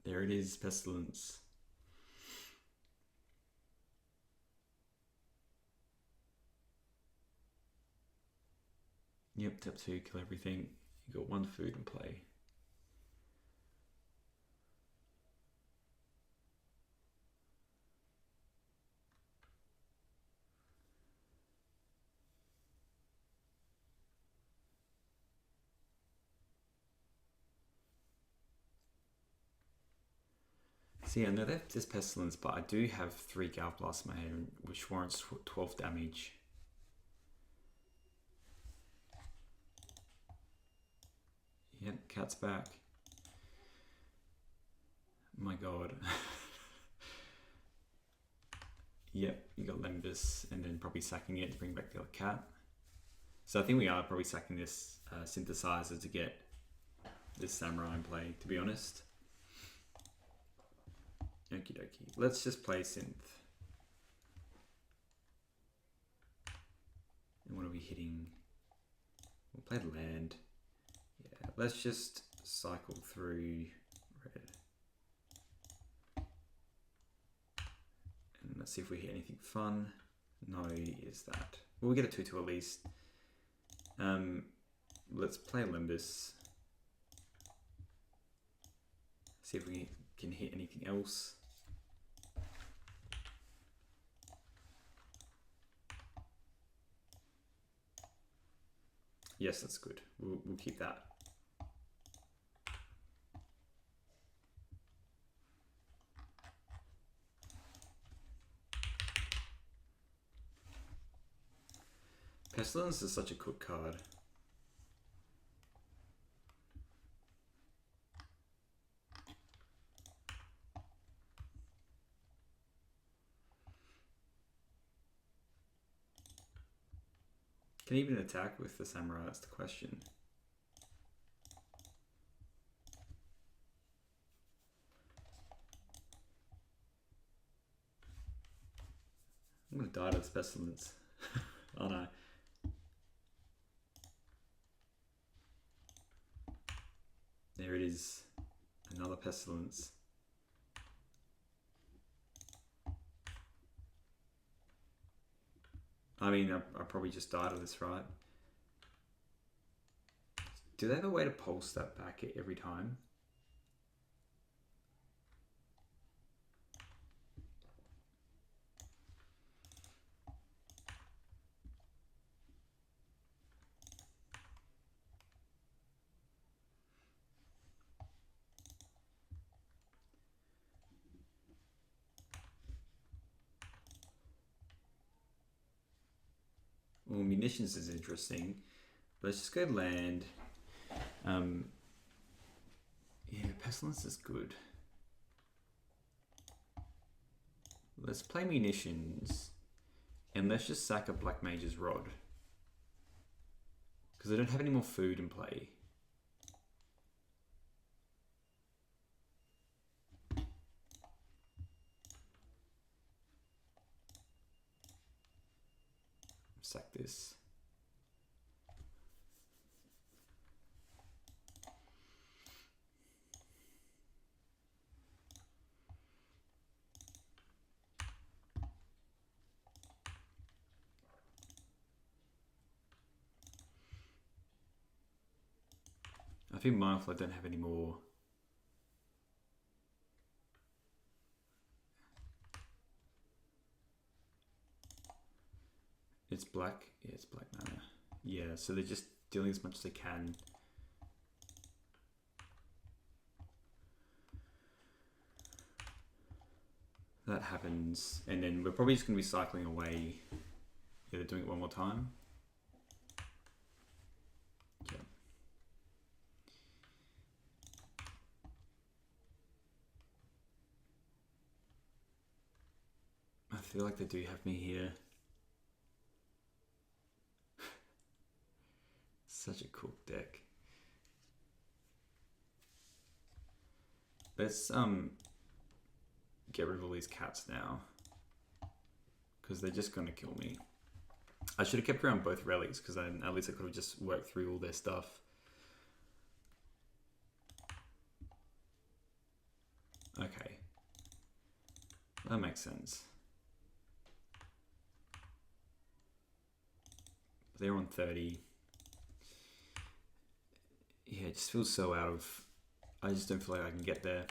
There it is, Pestilence. Yep, tap 2, kill everything. You got 1 food in play. So yeah, no, there's Pestilence, but I do have 3 Galv Blasts in my hand, which warrants 12 damage. Yep, cat's back. My god. Yep, you got Limbus, and then probably sacking it to bring back the other cat. So I think we are probably sacking this synthesizer to get this samurai in play, to be honest. Okie dokie. Let's just play synth. And what are we hitting? We'll play the land. Yeah, let's just cycle through red. And let's see if we hit anything fun. No, is that. We'll get a 2-2 at least. Let's play Limbus. See if we can hit anything else. Yes, that's good. We'll keep that. Pestilence is such a cook card. Can even attack with the samurai, that's the question. I'm gonna die to this Pestilence. Oh no. There it is. Another Pestilence. I mean, I probably just died of this, right? Do they have a way to pulse that back every time? Well, munitions is interesting. Let's just go land. Yeah, Pestilence is good. Let's play munitions. And let's just sack a Black Mage's Rod. Because I don't have any more food in play. Sack this. I think mindful I don't have any more. It's black. Yeah, it's black mana. Yeah, so they're just dealing as much as they can. That happens, and then we're probably just going to be cycling away. Yeah, they're doing it one more time. Yeah. I feel like they do have me here. Such a cool deck. Let's get rid of all these cats now, because they're just going to kill me. I should have kept around both relics, because then at least I could have just worked through all their stuff. Okay. That makes sense. They're on 30. Yeah, it just feels so out of... I just don't feel like I can get there.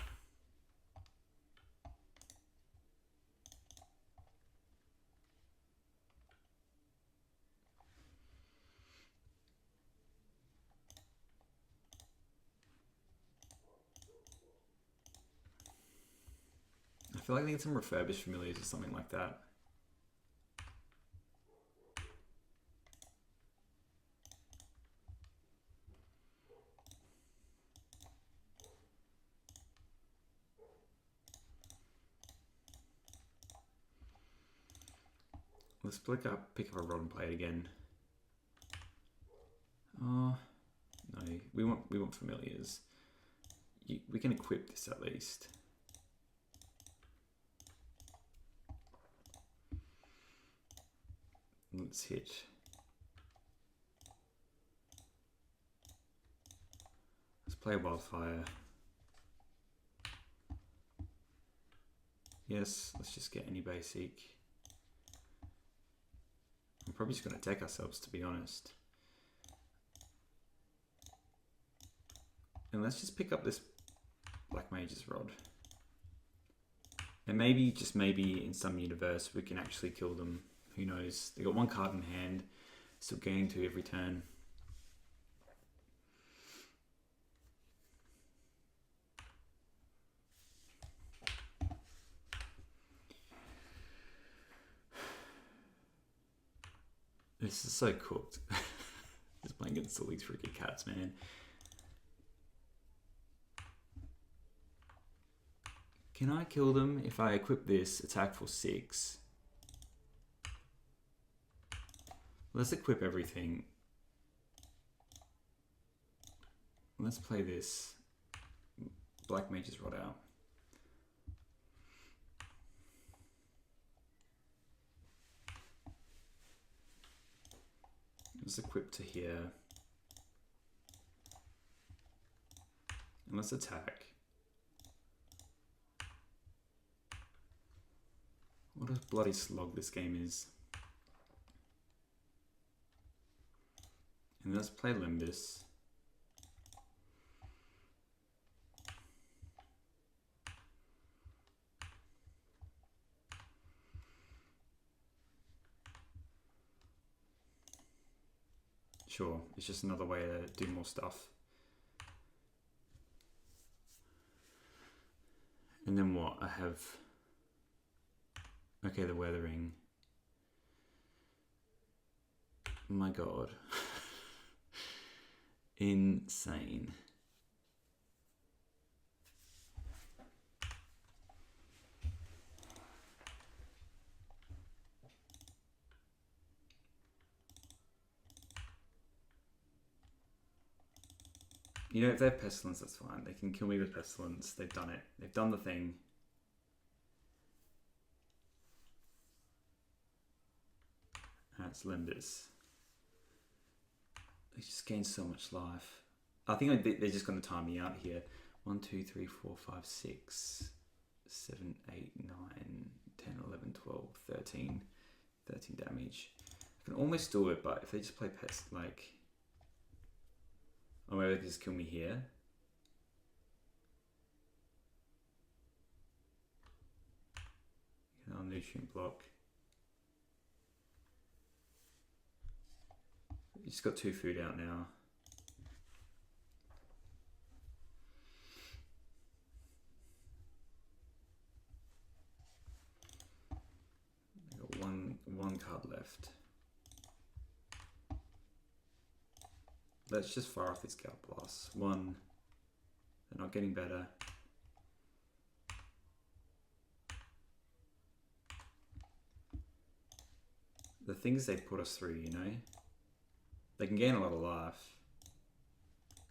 I feel like I need some refurbished familiars or something like that. Let's pick up a rod and play it again. Oh no, we want familiars. We can equip this at least. Let's hit. Let's play Wildfire. Yes, let's just get any basic. I'm probably just going to deck ourselves, to be honest. And let's just pick up this Black Mage's Rod. And maybe, just maybe, in some universe, we can actually kill them. Who knows? They got one card in hand, still gaining 2 every turn. This is so cooked. Just playing against all these freaking cats, man. Can I kill them if I equip this attack for 6? Let's equip everything. Let's play this Black Mage's Rod out. Let's equip to here. And let's attack. What a bloody slog this game is. And let's play Limbus. Sure, it's just another way to do more stuff. And then what? I have... Okay, the Weathering. My god. Insane. You know, if they have Pestilence, that's fine. They can kill me with Pestilence. They've done it. They've done the thing. That's Limbus. They just gain so much life. I think they're just going to time me out here. 1, 2, 3, 4, 5, 6, 7, 8, 9, 10, 11, 12, 13. 13 damage. I can almost do it, but if they just play Pest, like... Oh, maybe they can just kill me here. I'll nutrient block. just got 2 food out now. I got one card left. Let's just fire off this Gale Blast. 1. They're not getting better. The things they put us through, you know? They can gain a lot of life.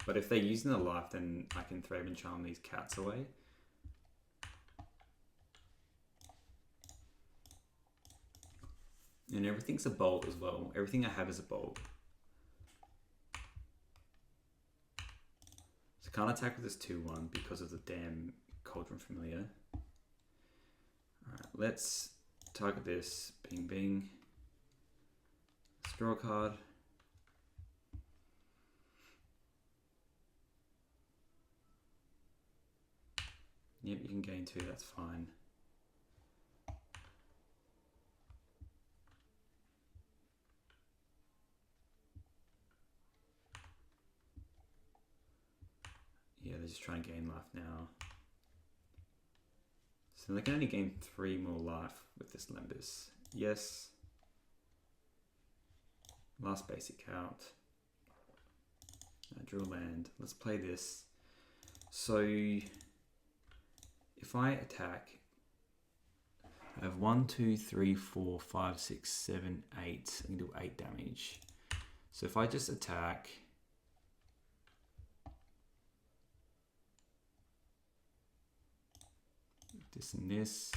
But if they're using the life, then I can Thraben and Charm these cats away. And everything's a bolt as well. Everything I have is a bolt. So I can't attack with this 2-1 because of the damn Cauldron Familiar. Alright, let's target this. Bing, bing. Draw a card. Yep, you can gain 2, that's fine. Yeah, they're just trying to gain life now. So they can only gain 3 more life with this Lembas. Yes. Last basic out. Draw land. Let's play this. So if I attack, I have 1, 2, 3, 4, 5, 6, 7, 8. I can do 8 damage. So if I just attack, this and this.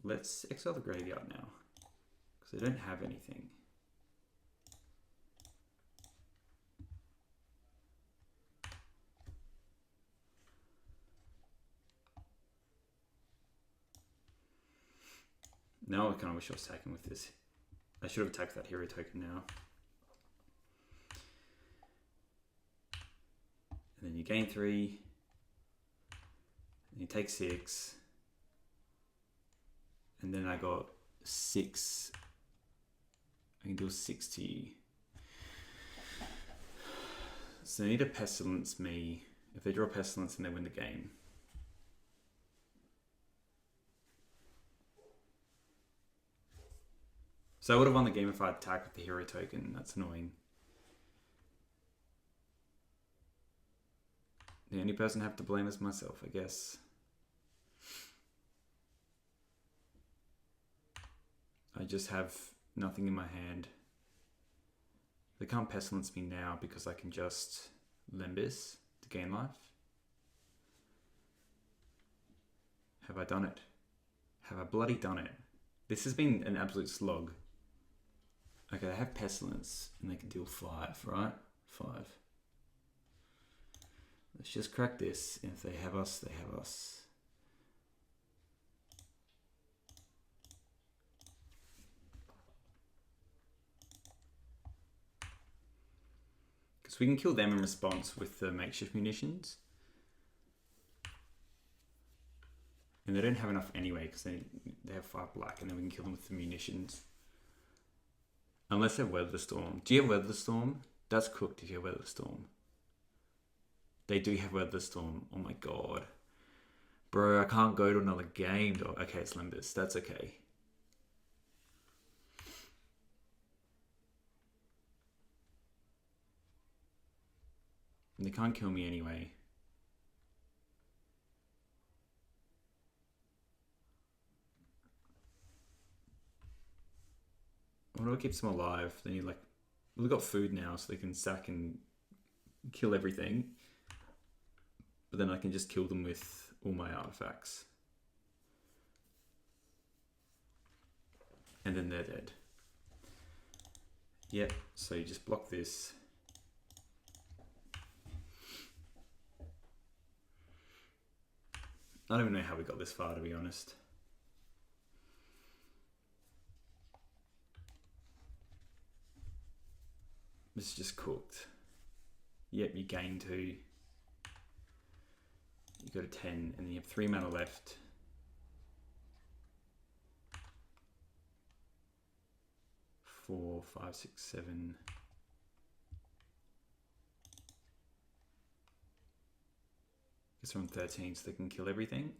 Let's exile the graveyard now, because I don't have anything. Now I kind of wish I was attacking with this. I should have attacked that hero token now. And then you gain 3, and you take 6. And then I got 6. I can do a 60. So they need to Pestilence me. If they draw Pestilence, then they win the game. So I would have won the game if I attacked with the hero token. That's annoying. The only person I have to blame is myself, I guess. I just have nothing in my hand. They can't Pestilence me now because I can just Lembas to gain life. Have I done it? Have I bloody done it? This has been an absolute slog. Okay, they have Pestilence and they can deal 5, right? 5. Let's just crack this, and if they have us, they have us. Because we can kill them in response with the makeshift munitions. And they don't have enough anyway, because they have 5 black, and then we can kill them with the munitions. Unless they have Weather the Storm. Do you have Weather the Storm? That's cooked if you have Weather the Storm. They do have Weather the Storm. Oh my god. Bro, I can't go to another game, dog. Okay, it's Lembas. That's okay. And they can't kill me anyway. What keeps them alive? They need like... Well, they've got food now, so they can sack and kill everything. But then I can just kill them with all my artifacts. And then they're dead. Yep, so you just block this. I don't even know how we got this far, to be honest. This is just cooked. Yep, you gain 2. You go to 10, and then you have 3 mana left. Four, 5, 6, 7. Guess they're on 13, so they can kill everything.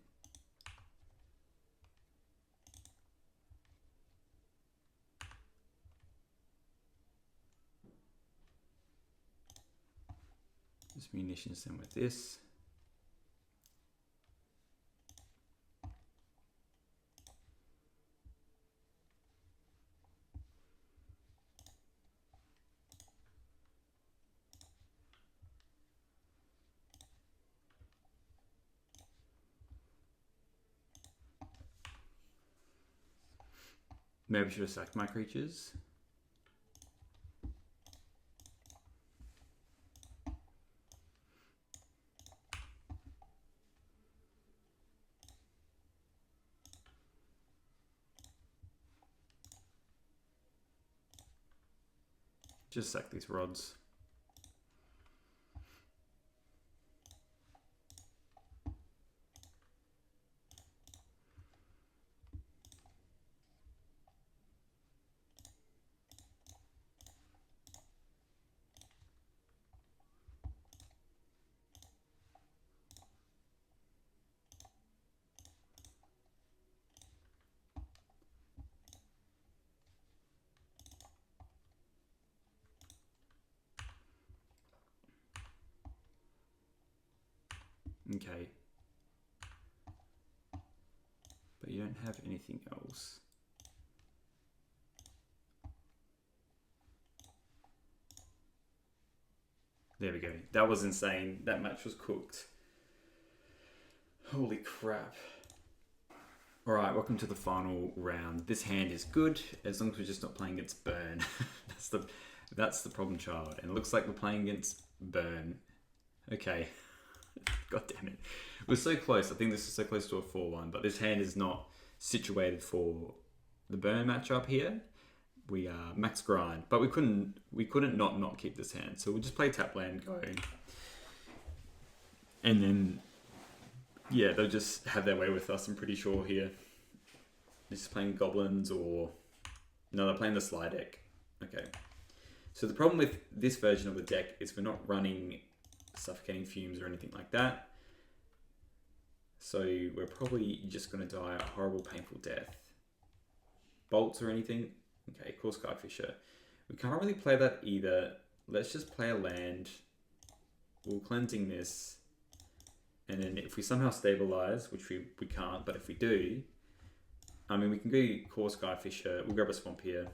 There's munitions then with this. Maybe I should have sacked my creatures. Just sack these rods. Okay. But you don't have anything else. There we go. That was insane. That match was cooked. Holy crap. Alright, welcome to the final round. This hand is good, as long as we're just not playing against Burn. That's the problem child. And it looks like we're playing against Burn. Okay. God damn it. We're so close. I think this is so close to a 4-1, but this hand is not situated for the Burn matchup here. We are max grind, but we couldn't not keep this hand. So we'll just play tap land, go. And then, yeah, they'll just have their way with us, I'm pretty sure here. They're just playing Goblins or... No, they're playing the slide deck. Okay. So the problem with this version of the deck is we're not running Suffocating Fumes or anything like that. So we're probably just going to die a horrible, painful death. Bolts or anything? Okay, cool, Skyfisher. We can't really play that either. Let's just play a land. We'll cleansing this. And then if we somehow stabilize, which we can't, but if we do, I mean, we can go core Skyfisher. We'll grab a swamp here.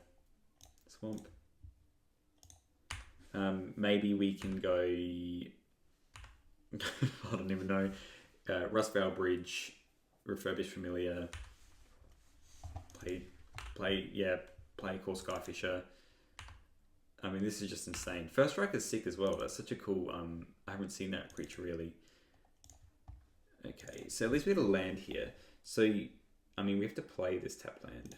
Swamp. Maybe we can go... I don't even know. Rustvale Bridge, Refurbish Familiar. Play core Skyfisher. I mean, this is just insane. First Strike is sick as well. That's such a cool... I haven't seen that creature really. Okay, so at least we have a land here. So, I mean, we have to play this tap land.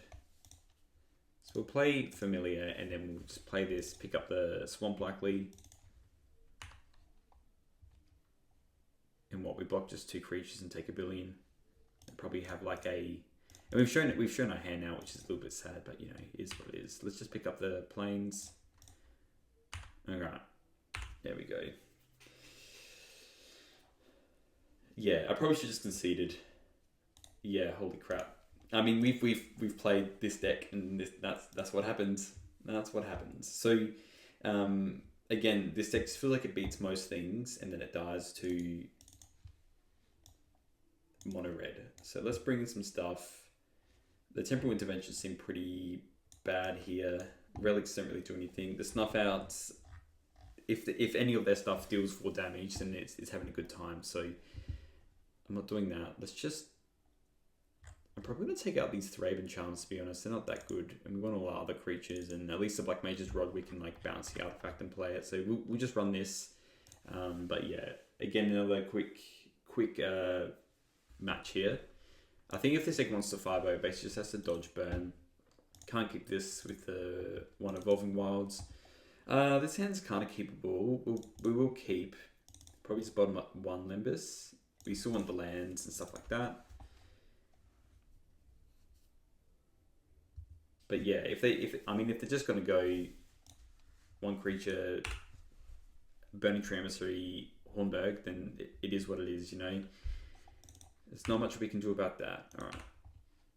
So we'll play Familiar, and then we'll just play this, pick up the Swamp likely. And what, we block just 2 creatures and take a billion. And probably have like a... And we've shown our hand now, which is a little bit sad, but you know, it is what it is. Let's just pick up the planes. Alright. There we go. Yeah, I probably should just conceded. Yeah, holy crap. I mean, we've played this deck, and that's what happens. That's what happens. So, again, this deck just feels like it beats most things, and then it dies to mono red. So let's bring in some stuff. The Temporal Interventions seem pretty bad here. Relics don't really do anything. The Snuff Outs, if any of their stuff deals 4 damage, then it's having a good time. So I'm not doing that. Let's just... I'm probably going to take out these Thraben Charms, to be honest. They're not that good. And we want all our other creatures. And at least the Black Mage's Rod, we can like bounce the artifact and play it. So we'll just run this. But yeah, again, another quick match here. I think if this deck wants to 5-0, basically just has to dodge Burn. Can't keep this with the 1 Evolving Wilds. This hand's kind of keepable. We will keep probably just bottom up 1 Limbus. We still want the lands and stuff like that. But yeah, if they're just gonna go 1 creature, Burning Tree Emissary, Hornberg, then it is what it is, you know. There's not much we can do about that. All right.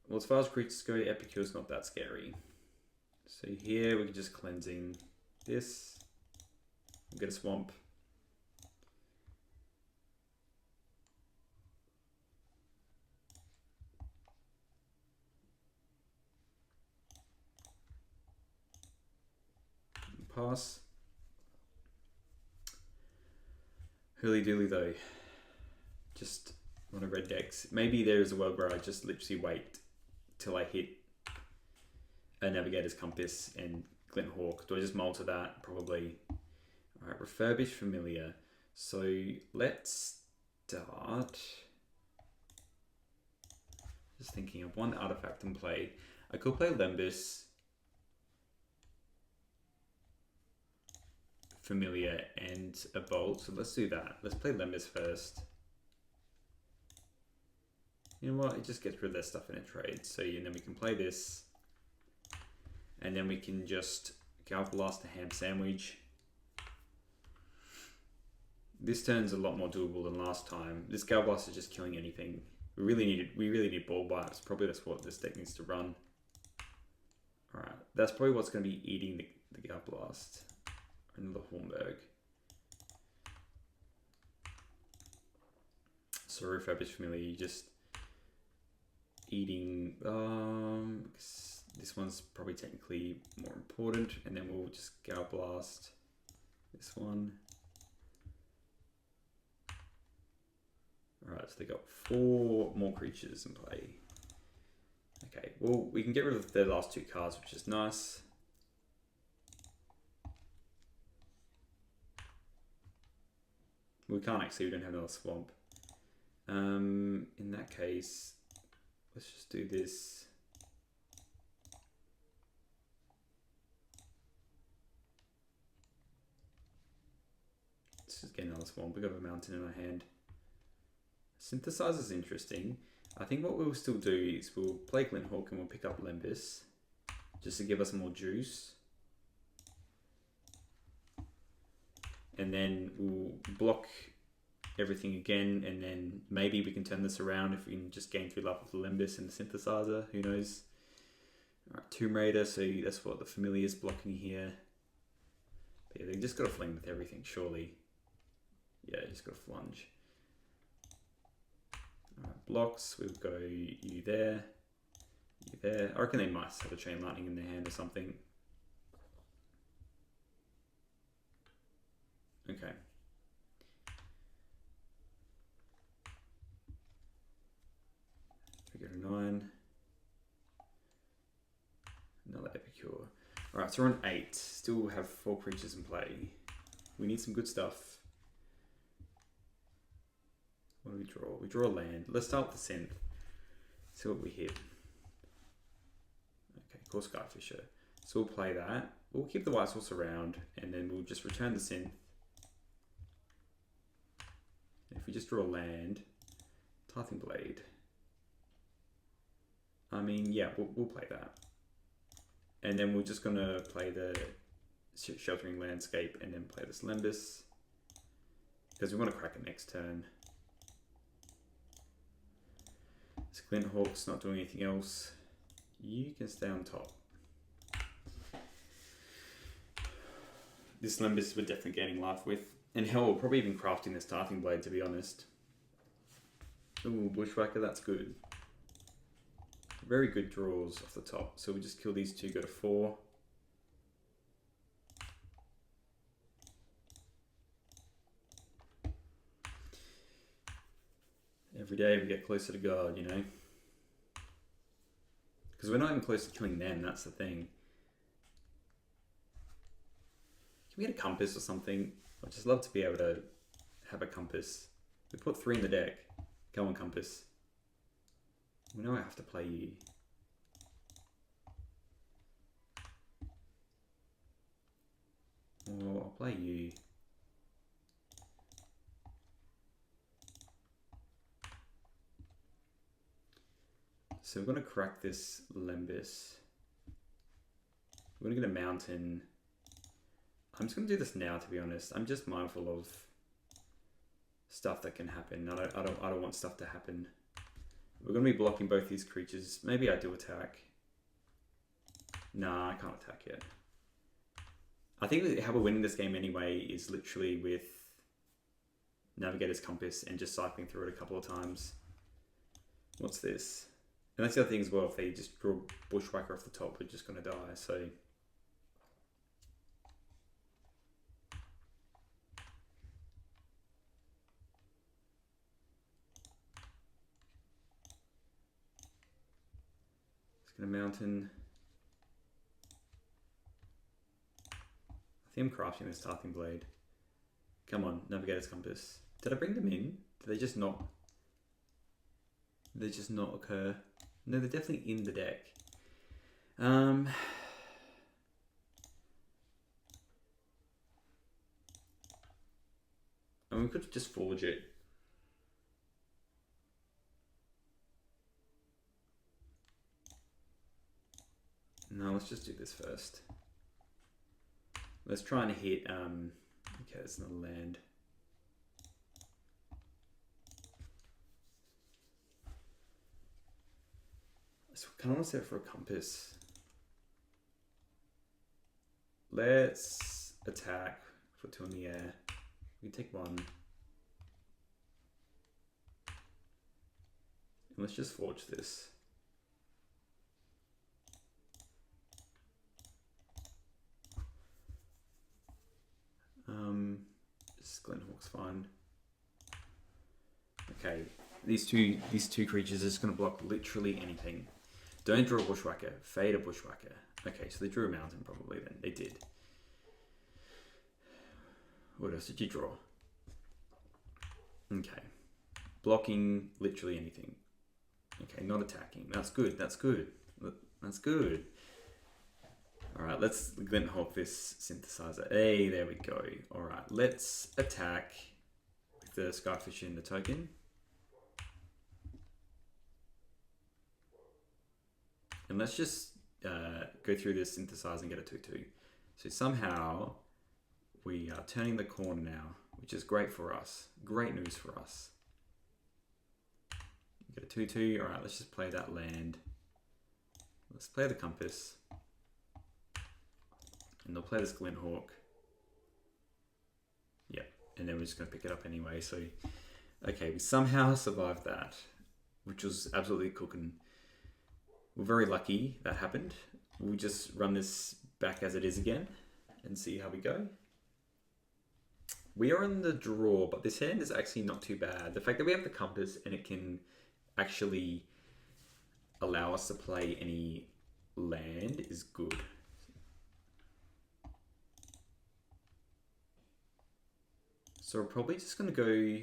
Well, as far as creatures go, Epicure's not that scary. So here we can just cleansing this. We'll get a swamp. Pass. Hooly dooly though. Just on a red decks. Maybe there is a world where I just literally wait till I hit a Navigator's Compass and Glint Hawk. Do I just mull to that? Probably. Alright, Refurbish Familiar. So let's start. Just thinking of 1 artifact in play. I could play Lembus, Familiar, and a Bolt. So let's do that. Let's play Lembus first. You know what? It just gets rid of their stuff in a trade. So and then we can play this. And then we can just Galblast a Ham Sandwich. This turn's a lot more doable than last time. This Galblast is just killing anything. We really need ball wipes. Probably that's what this deck needs to run. Alright, that's probably what's going to be eating the Galblast and the Hornberg. So Refurbish Familiar, you just eating this one's probably technically more important, and then we'll just Galblast this one. Alright, so they got 4 more creatures in play. Okay, well, we can get rid of the last 2 cards, which is nice. We can't actually, we don't have another swamp. In that case, let's just do this. Let's just get another swamp. We've got a mountain in our hand. Synthesizer is interesting. I think what we'll still do is we'll play Glint Hawk and we'll pick up Lembus just to give us more juice. And then we'll block everything again, and then maybe we can turn this around if we can just gain 3 life with the Lembus and the Synthesizer. Who knows? Alright, Tomb Raider, so that's what the Familiar is blocking here. But yeah, they just got to fling with everything, surely. Yeah, just got to flunge. Alright, blocks, we'll go you there, you there. I reckon they might have a Chain Lightning in their hand or something. Okay. We go to 9. Another Epicure. Alright, so we're on 8. Still have 4 creatures in play. We need some good stuff. What do we draw? We draw a land. Let's start with the synth. See what we hit. Okay, cool, Skyfisher. So we'll play that. We'll keep the White Source around, and then we'll just return the synth. If we just draw a land, Tithing Blade. I mean, yeah, we'll play that. And then we're just going to play the Sheltering Landscape and then play this Lembus. Because we want to crack it next turn. This Glint Hawk's not doing anything else. You can stay on top. This Lembus we're definitely gaining life with. And hell, we're probably even crafting this Tithing Blade, to be honest. Ooh, Bushwhacker, that's good. Very good draws off the top. So we just kill these 2, go to 4. Every day we get closer to God, you know? Because we're not even close to killing them, that's the thing. Can we get a compass or something? I'd just love to be able to have a compass. We put 3 in the deck. Go on, compass. We know I have to play you. play you. So we're going to crack this Lembis. We're going to get a mountain. I'm just going to do this now, to be honest. I'm just mindful of stuff that can happen. I don't want stuff to happen. We're going to be blocking both these creatures. Maybe I do attack. Nah, I can't attack yet. I think how we're winning this game anyway is literally with Navigator's Compass and just cycling through it a couple of times. What's this? And that's the other thing as well, if they just draw Bushwhacker off the top, we're just going to die, so... Let's get a mountain. I think I'm crafting this Tarthing Blade. Come on, Navigator's Compass. Did I bring them in? Did they just not... Did they just not occur? No, they're definitely in the deck. I mean, we could just forge it. No, let's just do this first. Let's try and hit, okay, that's another land. So I kind of want to set it for a compass. Let's attack, put 2 in the air. We can take 1. And let's just forge this. This Glenhawk's fine. Okay, these two creatures are just going to block literally anything. Don't draw a Bushwhacker. Fade a Bushwhacker. Okay, so they drew a mountain probably then. They did. What else did you draw? Okay. Blocking literally anything. Okay, not attacking. That's good. That's good. That's good. Alright, let's Glinthawk this Synthesizer. Hey, there we go. Alright, let's attack with the Skyfish in the token. And let's just go through this Synthesizer and get a 2-2. So somehow we are turning the corner now, which is great for us. Great news for us. Get a 2-2. Alright, let's just play that land. Let's play the Compass. And they'll play this Glenhawk. Yeah, and then we're just going to pick it up anyway. So, okay, we somehow survived that, which was absolutely cooking. We're very lucky that happened. We'll just run this back as it is again and see how we go. We are in the draw, but this hand is actually not too bad. The fact that we have the Compass and it can actually allow us to play any land is good. So we're probably just going to go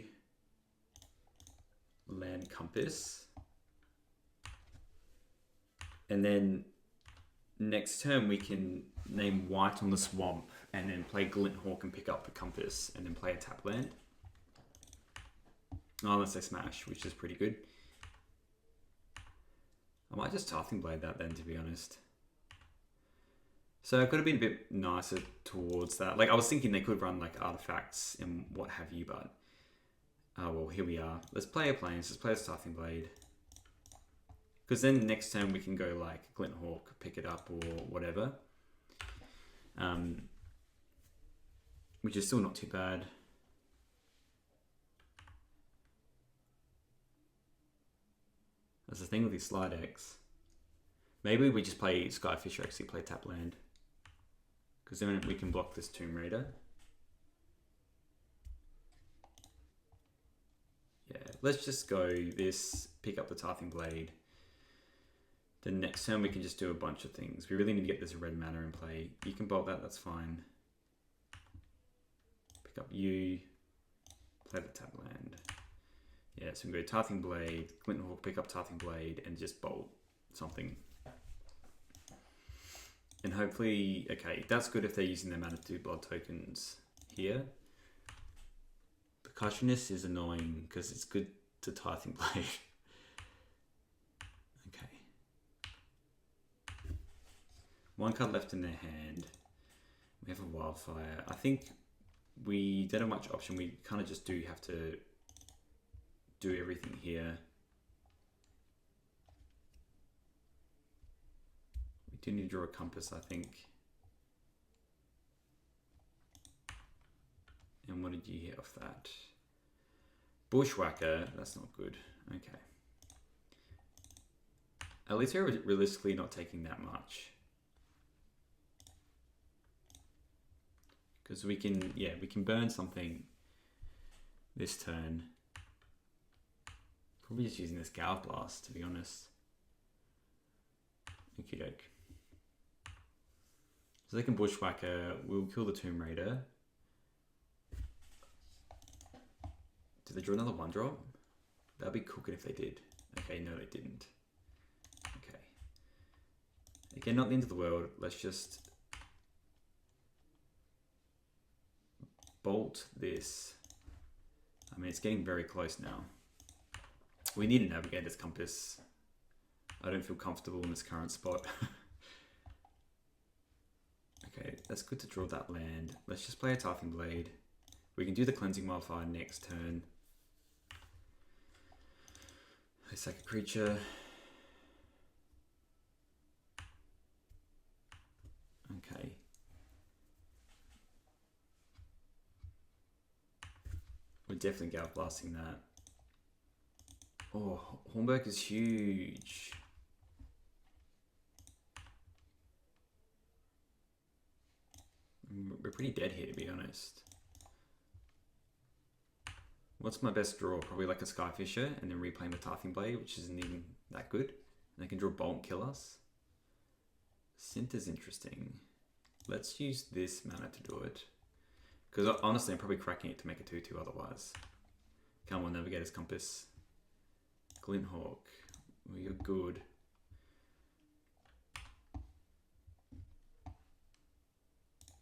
land Compass. And then next turn we can name white on the swamp and then play Glinthawk and pick up the Compass and then play a tap land. Oh, unless they smash, which is pretty good. I might just Tarthing Blade that then, to be honest. So it could have been a bit nicer towards that. Like, I was thinking they could run like artifacts and what have you, but oh well, here we are. Let's play a Plains. Let's play a Tarthing Blade. Because then next turn we can go like Glinthawk, pick it up or whatever. Which is still not too bad. That's the thing with these slide decks. Maybe we just play Skyfish or actually play tap land. Because then we can block this Tomb Raider. Yeah, let's just go this, pick up the Tarthing Blade. Then next turn we can just do a bunch of things. We really need to get this red mana in play. You can bolt that, that's fine. Pick up you, play the tap land. Yeah, so we can go Tarthing Blade, Glinthawk, pick up Tarthing Blade, and just bolt something. And hopefully, okay, that's good if they're using their mana to do blood tokens. here. Percussionist is annoying because it's good to Tithing Blade. Okay. One card left in their hand. We have a Wildfire. I think we don't have much option. We kind of just do have to do everything here. We do need to draw a Compass, I think. And what did you hit off that? Bushwhacker, that's not good. Okay. At least we're realistically not taking that much. Because we can, yeah, we can burn something this turn. Probably just using this Galv Blast, to be honest. Okie doke. So they can Bushwhacker, we'll kill the Tomb Raider. Did they draw another 1-drop? That'd be cooking if they did. Okay, no they didn't. Okay. Again, not the end of the world. Let's just bolt this. I mean, it's getting very close now. We need a Navigator's Compass. I don't feel comfortable in this current spot. Okay, that's good to draw that land. Let's just play a Tithing Blade. We can do the Cleansing Wildfire next turn. I sack a creature. Okay. We're definitely Galv Blasting that. Oh, Hornberg is huge. We're pretty dead here, to be honest. What's my best draw? Probably like a Skyfisher and then replaying the Tithing Blade, which isn't even that good. And they can draw Bolt and kill us. Synth is interesting. Let's use this mana to do it. Because honestly, I'm probably cracking it to make a 2-2 otherwise. Come on, Navigator's Compass. Glinthawk. Well, you're good.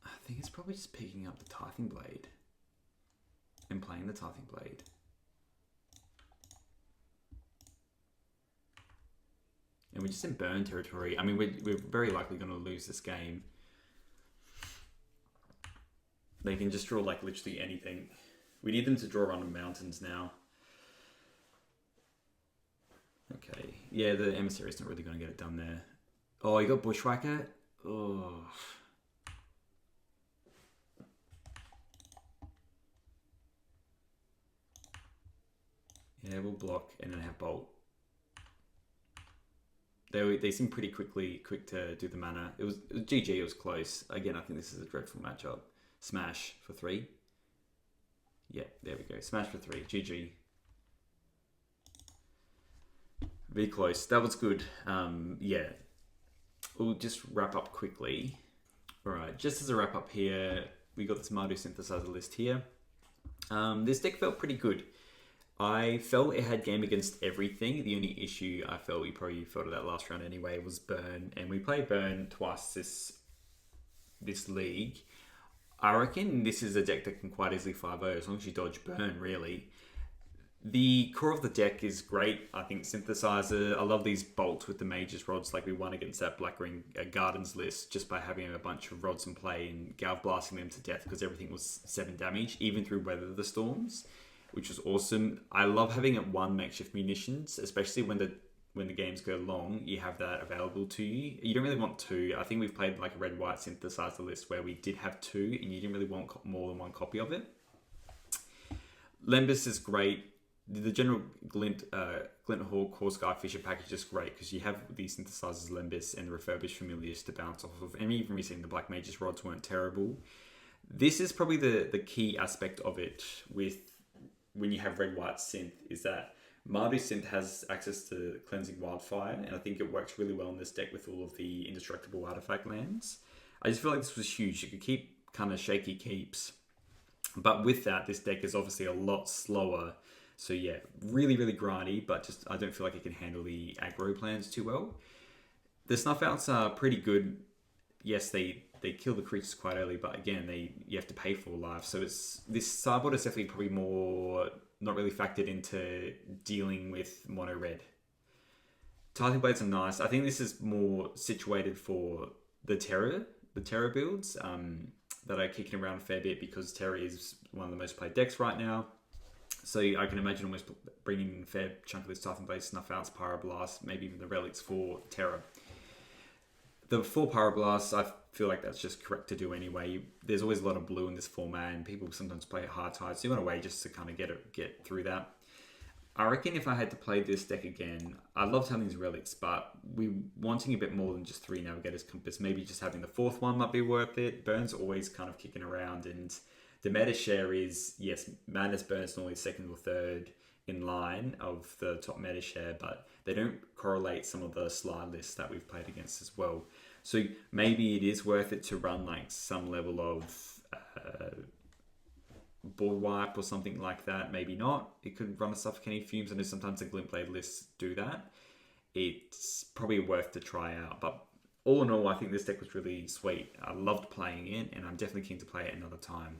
I think it's probably just picking up the Tithing Blade. And playing the Tithing Blade. And we're just in burn territory. I mean, we're very likely going to lose this game. They can just draw like literally anything. We need them to draw on the mountains now. Okay. Yeah, the Emissary is not really going to get it done there. Oh, you got Bushwhacker? Oh. Yeah, we'll block and then have Bolt. They seem pretty quick to do the mana. It was GG, it was close. Again, I think this is a dreadful matchup. Smash for 3. Yeah, there we go. Smash for 3. GG. Very close. That was good. Yeah. We'll just wrap up quickly. Alright, just as a wrap up here, we got this Mardu Synthesizer list here. This deck felt pretty good. I felt it had game against everything. The only issue I felt, we probably felt of that last round anyway, was Burn. And we played Burn twice this league. I reckon this is a deck that can quite easily 5-0 as long as you dodge Burn, really. The core of the deck is great. I think Synthesizer, I love these bolts with the Mage's Rods, like we won against that Black Ring Gardens list just by having a bunch of rods in play and Galv blasting them to death because everything was 7 damage, even through Weather the Storms, which was awesome. I love having it 1 makeshift munitions, especially when the games go long, you have that available to you. You don't really want 2. I think we've played like a red-white Synthesizer list where we did have 2 and you didn't really want more than 1 copy of it. Lembas is great. The general Glint Hawk Core Skyfisher package is great because you have these Synthesizers, Lembas, and the refurbished familiars to bounce off of. And even recently, the Black Mage's Rods weren't terrible. This is probably the key aspect of it with when you have red-white synth, is that Mardu Synth has access to Cleansing Wildfire, and I think it works really well in this deck with all of the indestructible artifact lands. I just feel like this was huge. You could keep kind of shaky keeps, but with that, this deck is obviously a lot slower. So yeah, really, really grindy, but just I don't feel like it can handle the aggro plans too well. The snuff outs are pretty good. Yes, they they kill the creatures quite early, but again, you have to pay for life. So this sideboard is definitely probably more not really factored into dealing with mono red. Tithing Blades are nice. I think this is more situated for the Terra builds that are kicking around a fair bit, because Terra is one of the most played decks right now. So I can imagine almost bringing in a fair chunk of this Tithing Blades, Snuff Outs, Pyroblast, maybe even the relics for Terra. The 4 Pyroblasts, I feel like that's just correct to do anyway. There's always a lot of blue in this format, and people sometimes play hard tide, so you want a way just to kind of get through that. I reckon if I had to play this deck again, I loved having these relics, but we wanting a bit more than just 3 Navigator's Compass. Maybe just having the 4th one might be worth it. Burn's always kind of kicking around, and the meta share is, yes, Madness Burn's normally 2nd or 3rd in line of the top meta share, but they don't correlate some of the slide lists that we've played against as well. So maybe it is worth it to run like some level of board wipe or something like that. Maybe not. It could run a Suffocating Fumes. I know sometimes the Glintblade lists do that. It's probably worth to try out. But all in all, I think this deck was really sweet. I loved playing it, and I'm definitely keen to play it another time.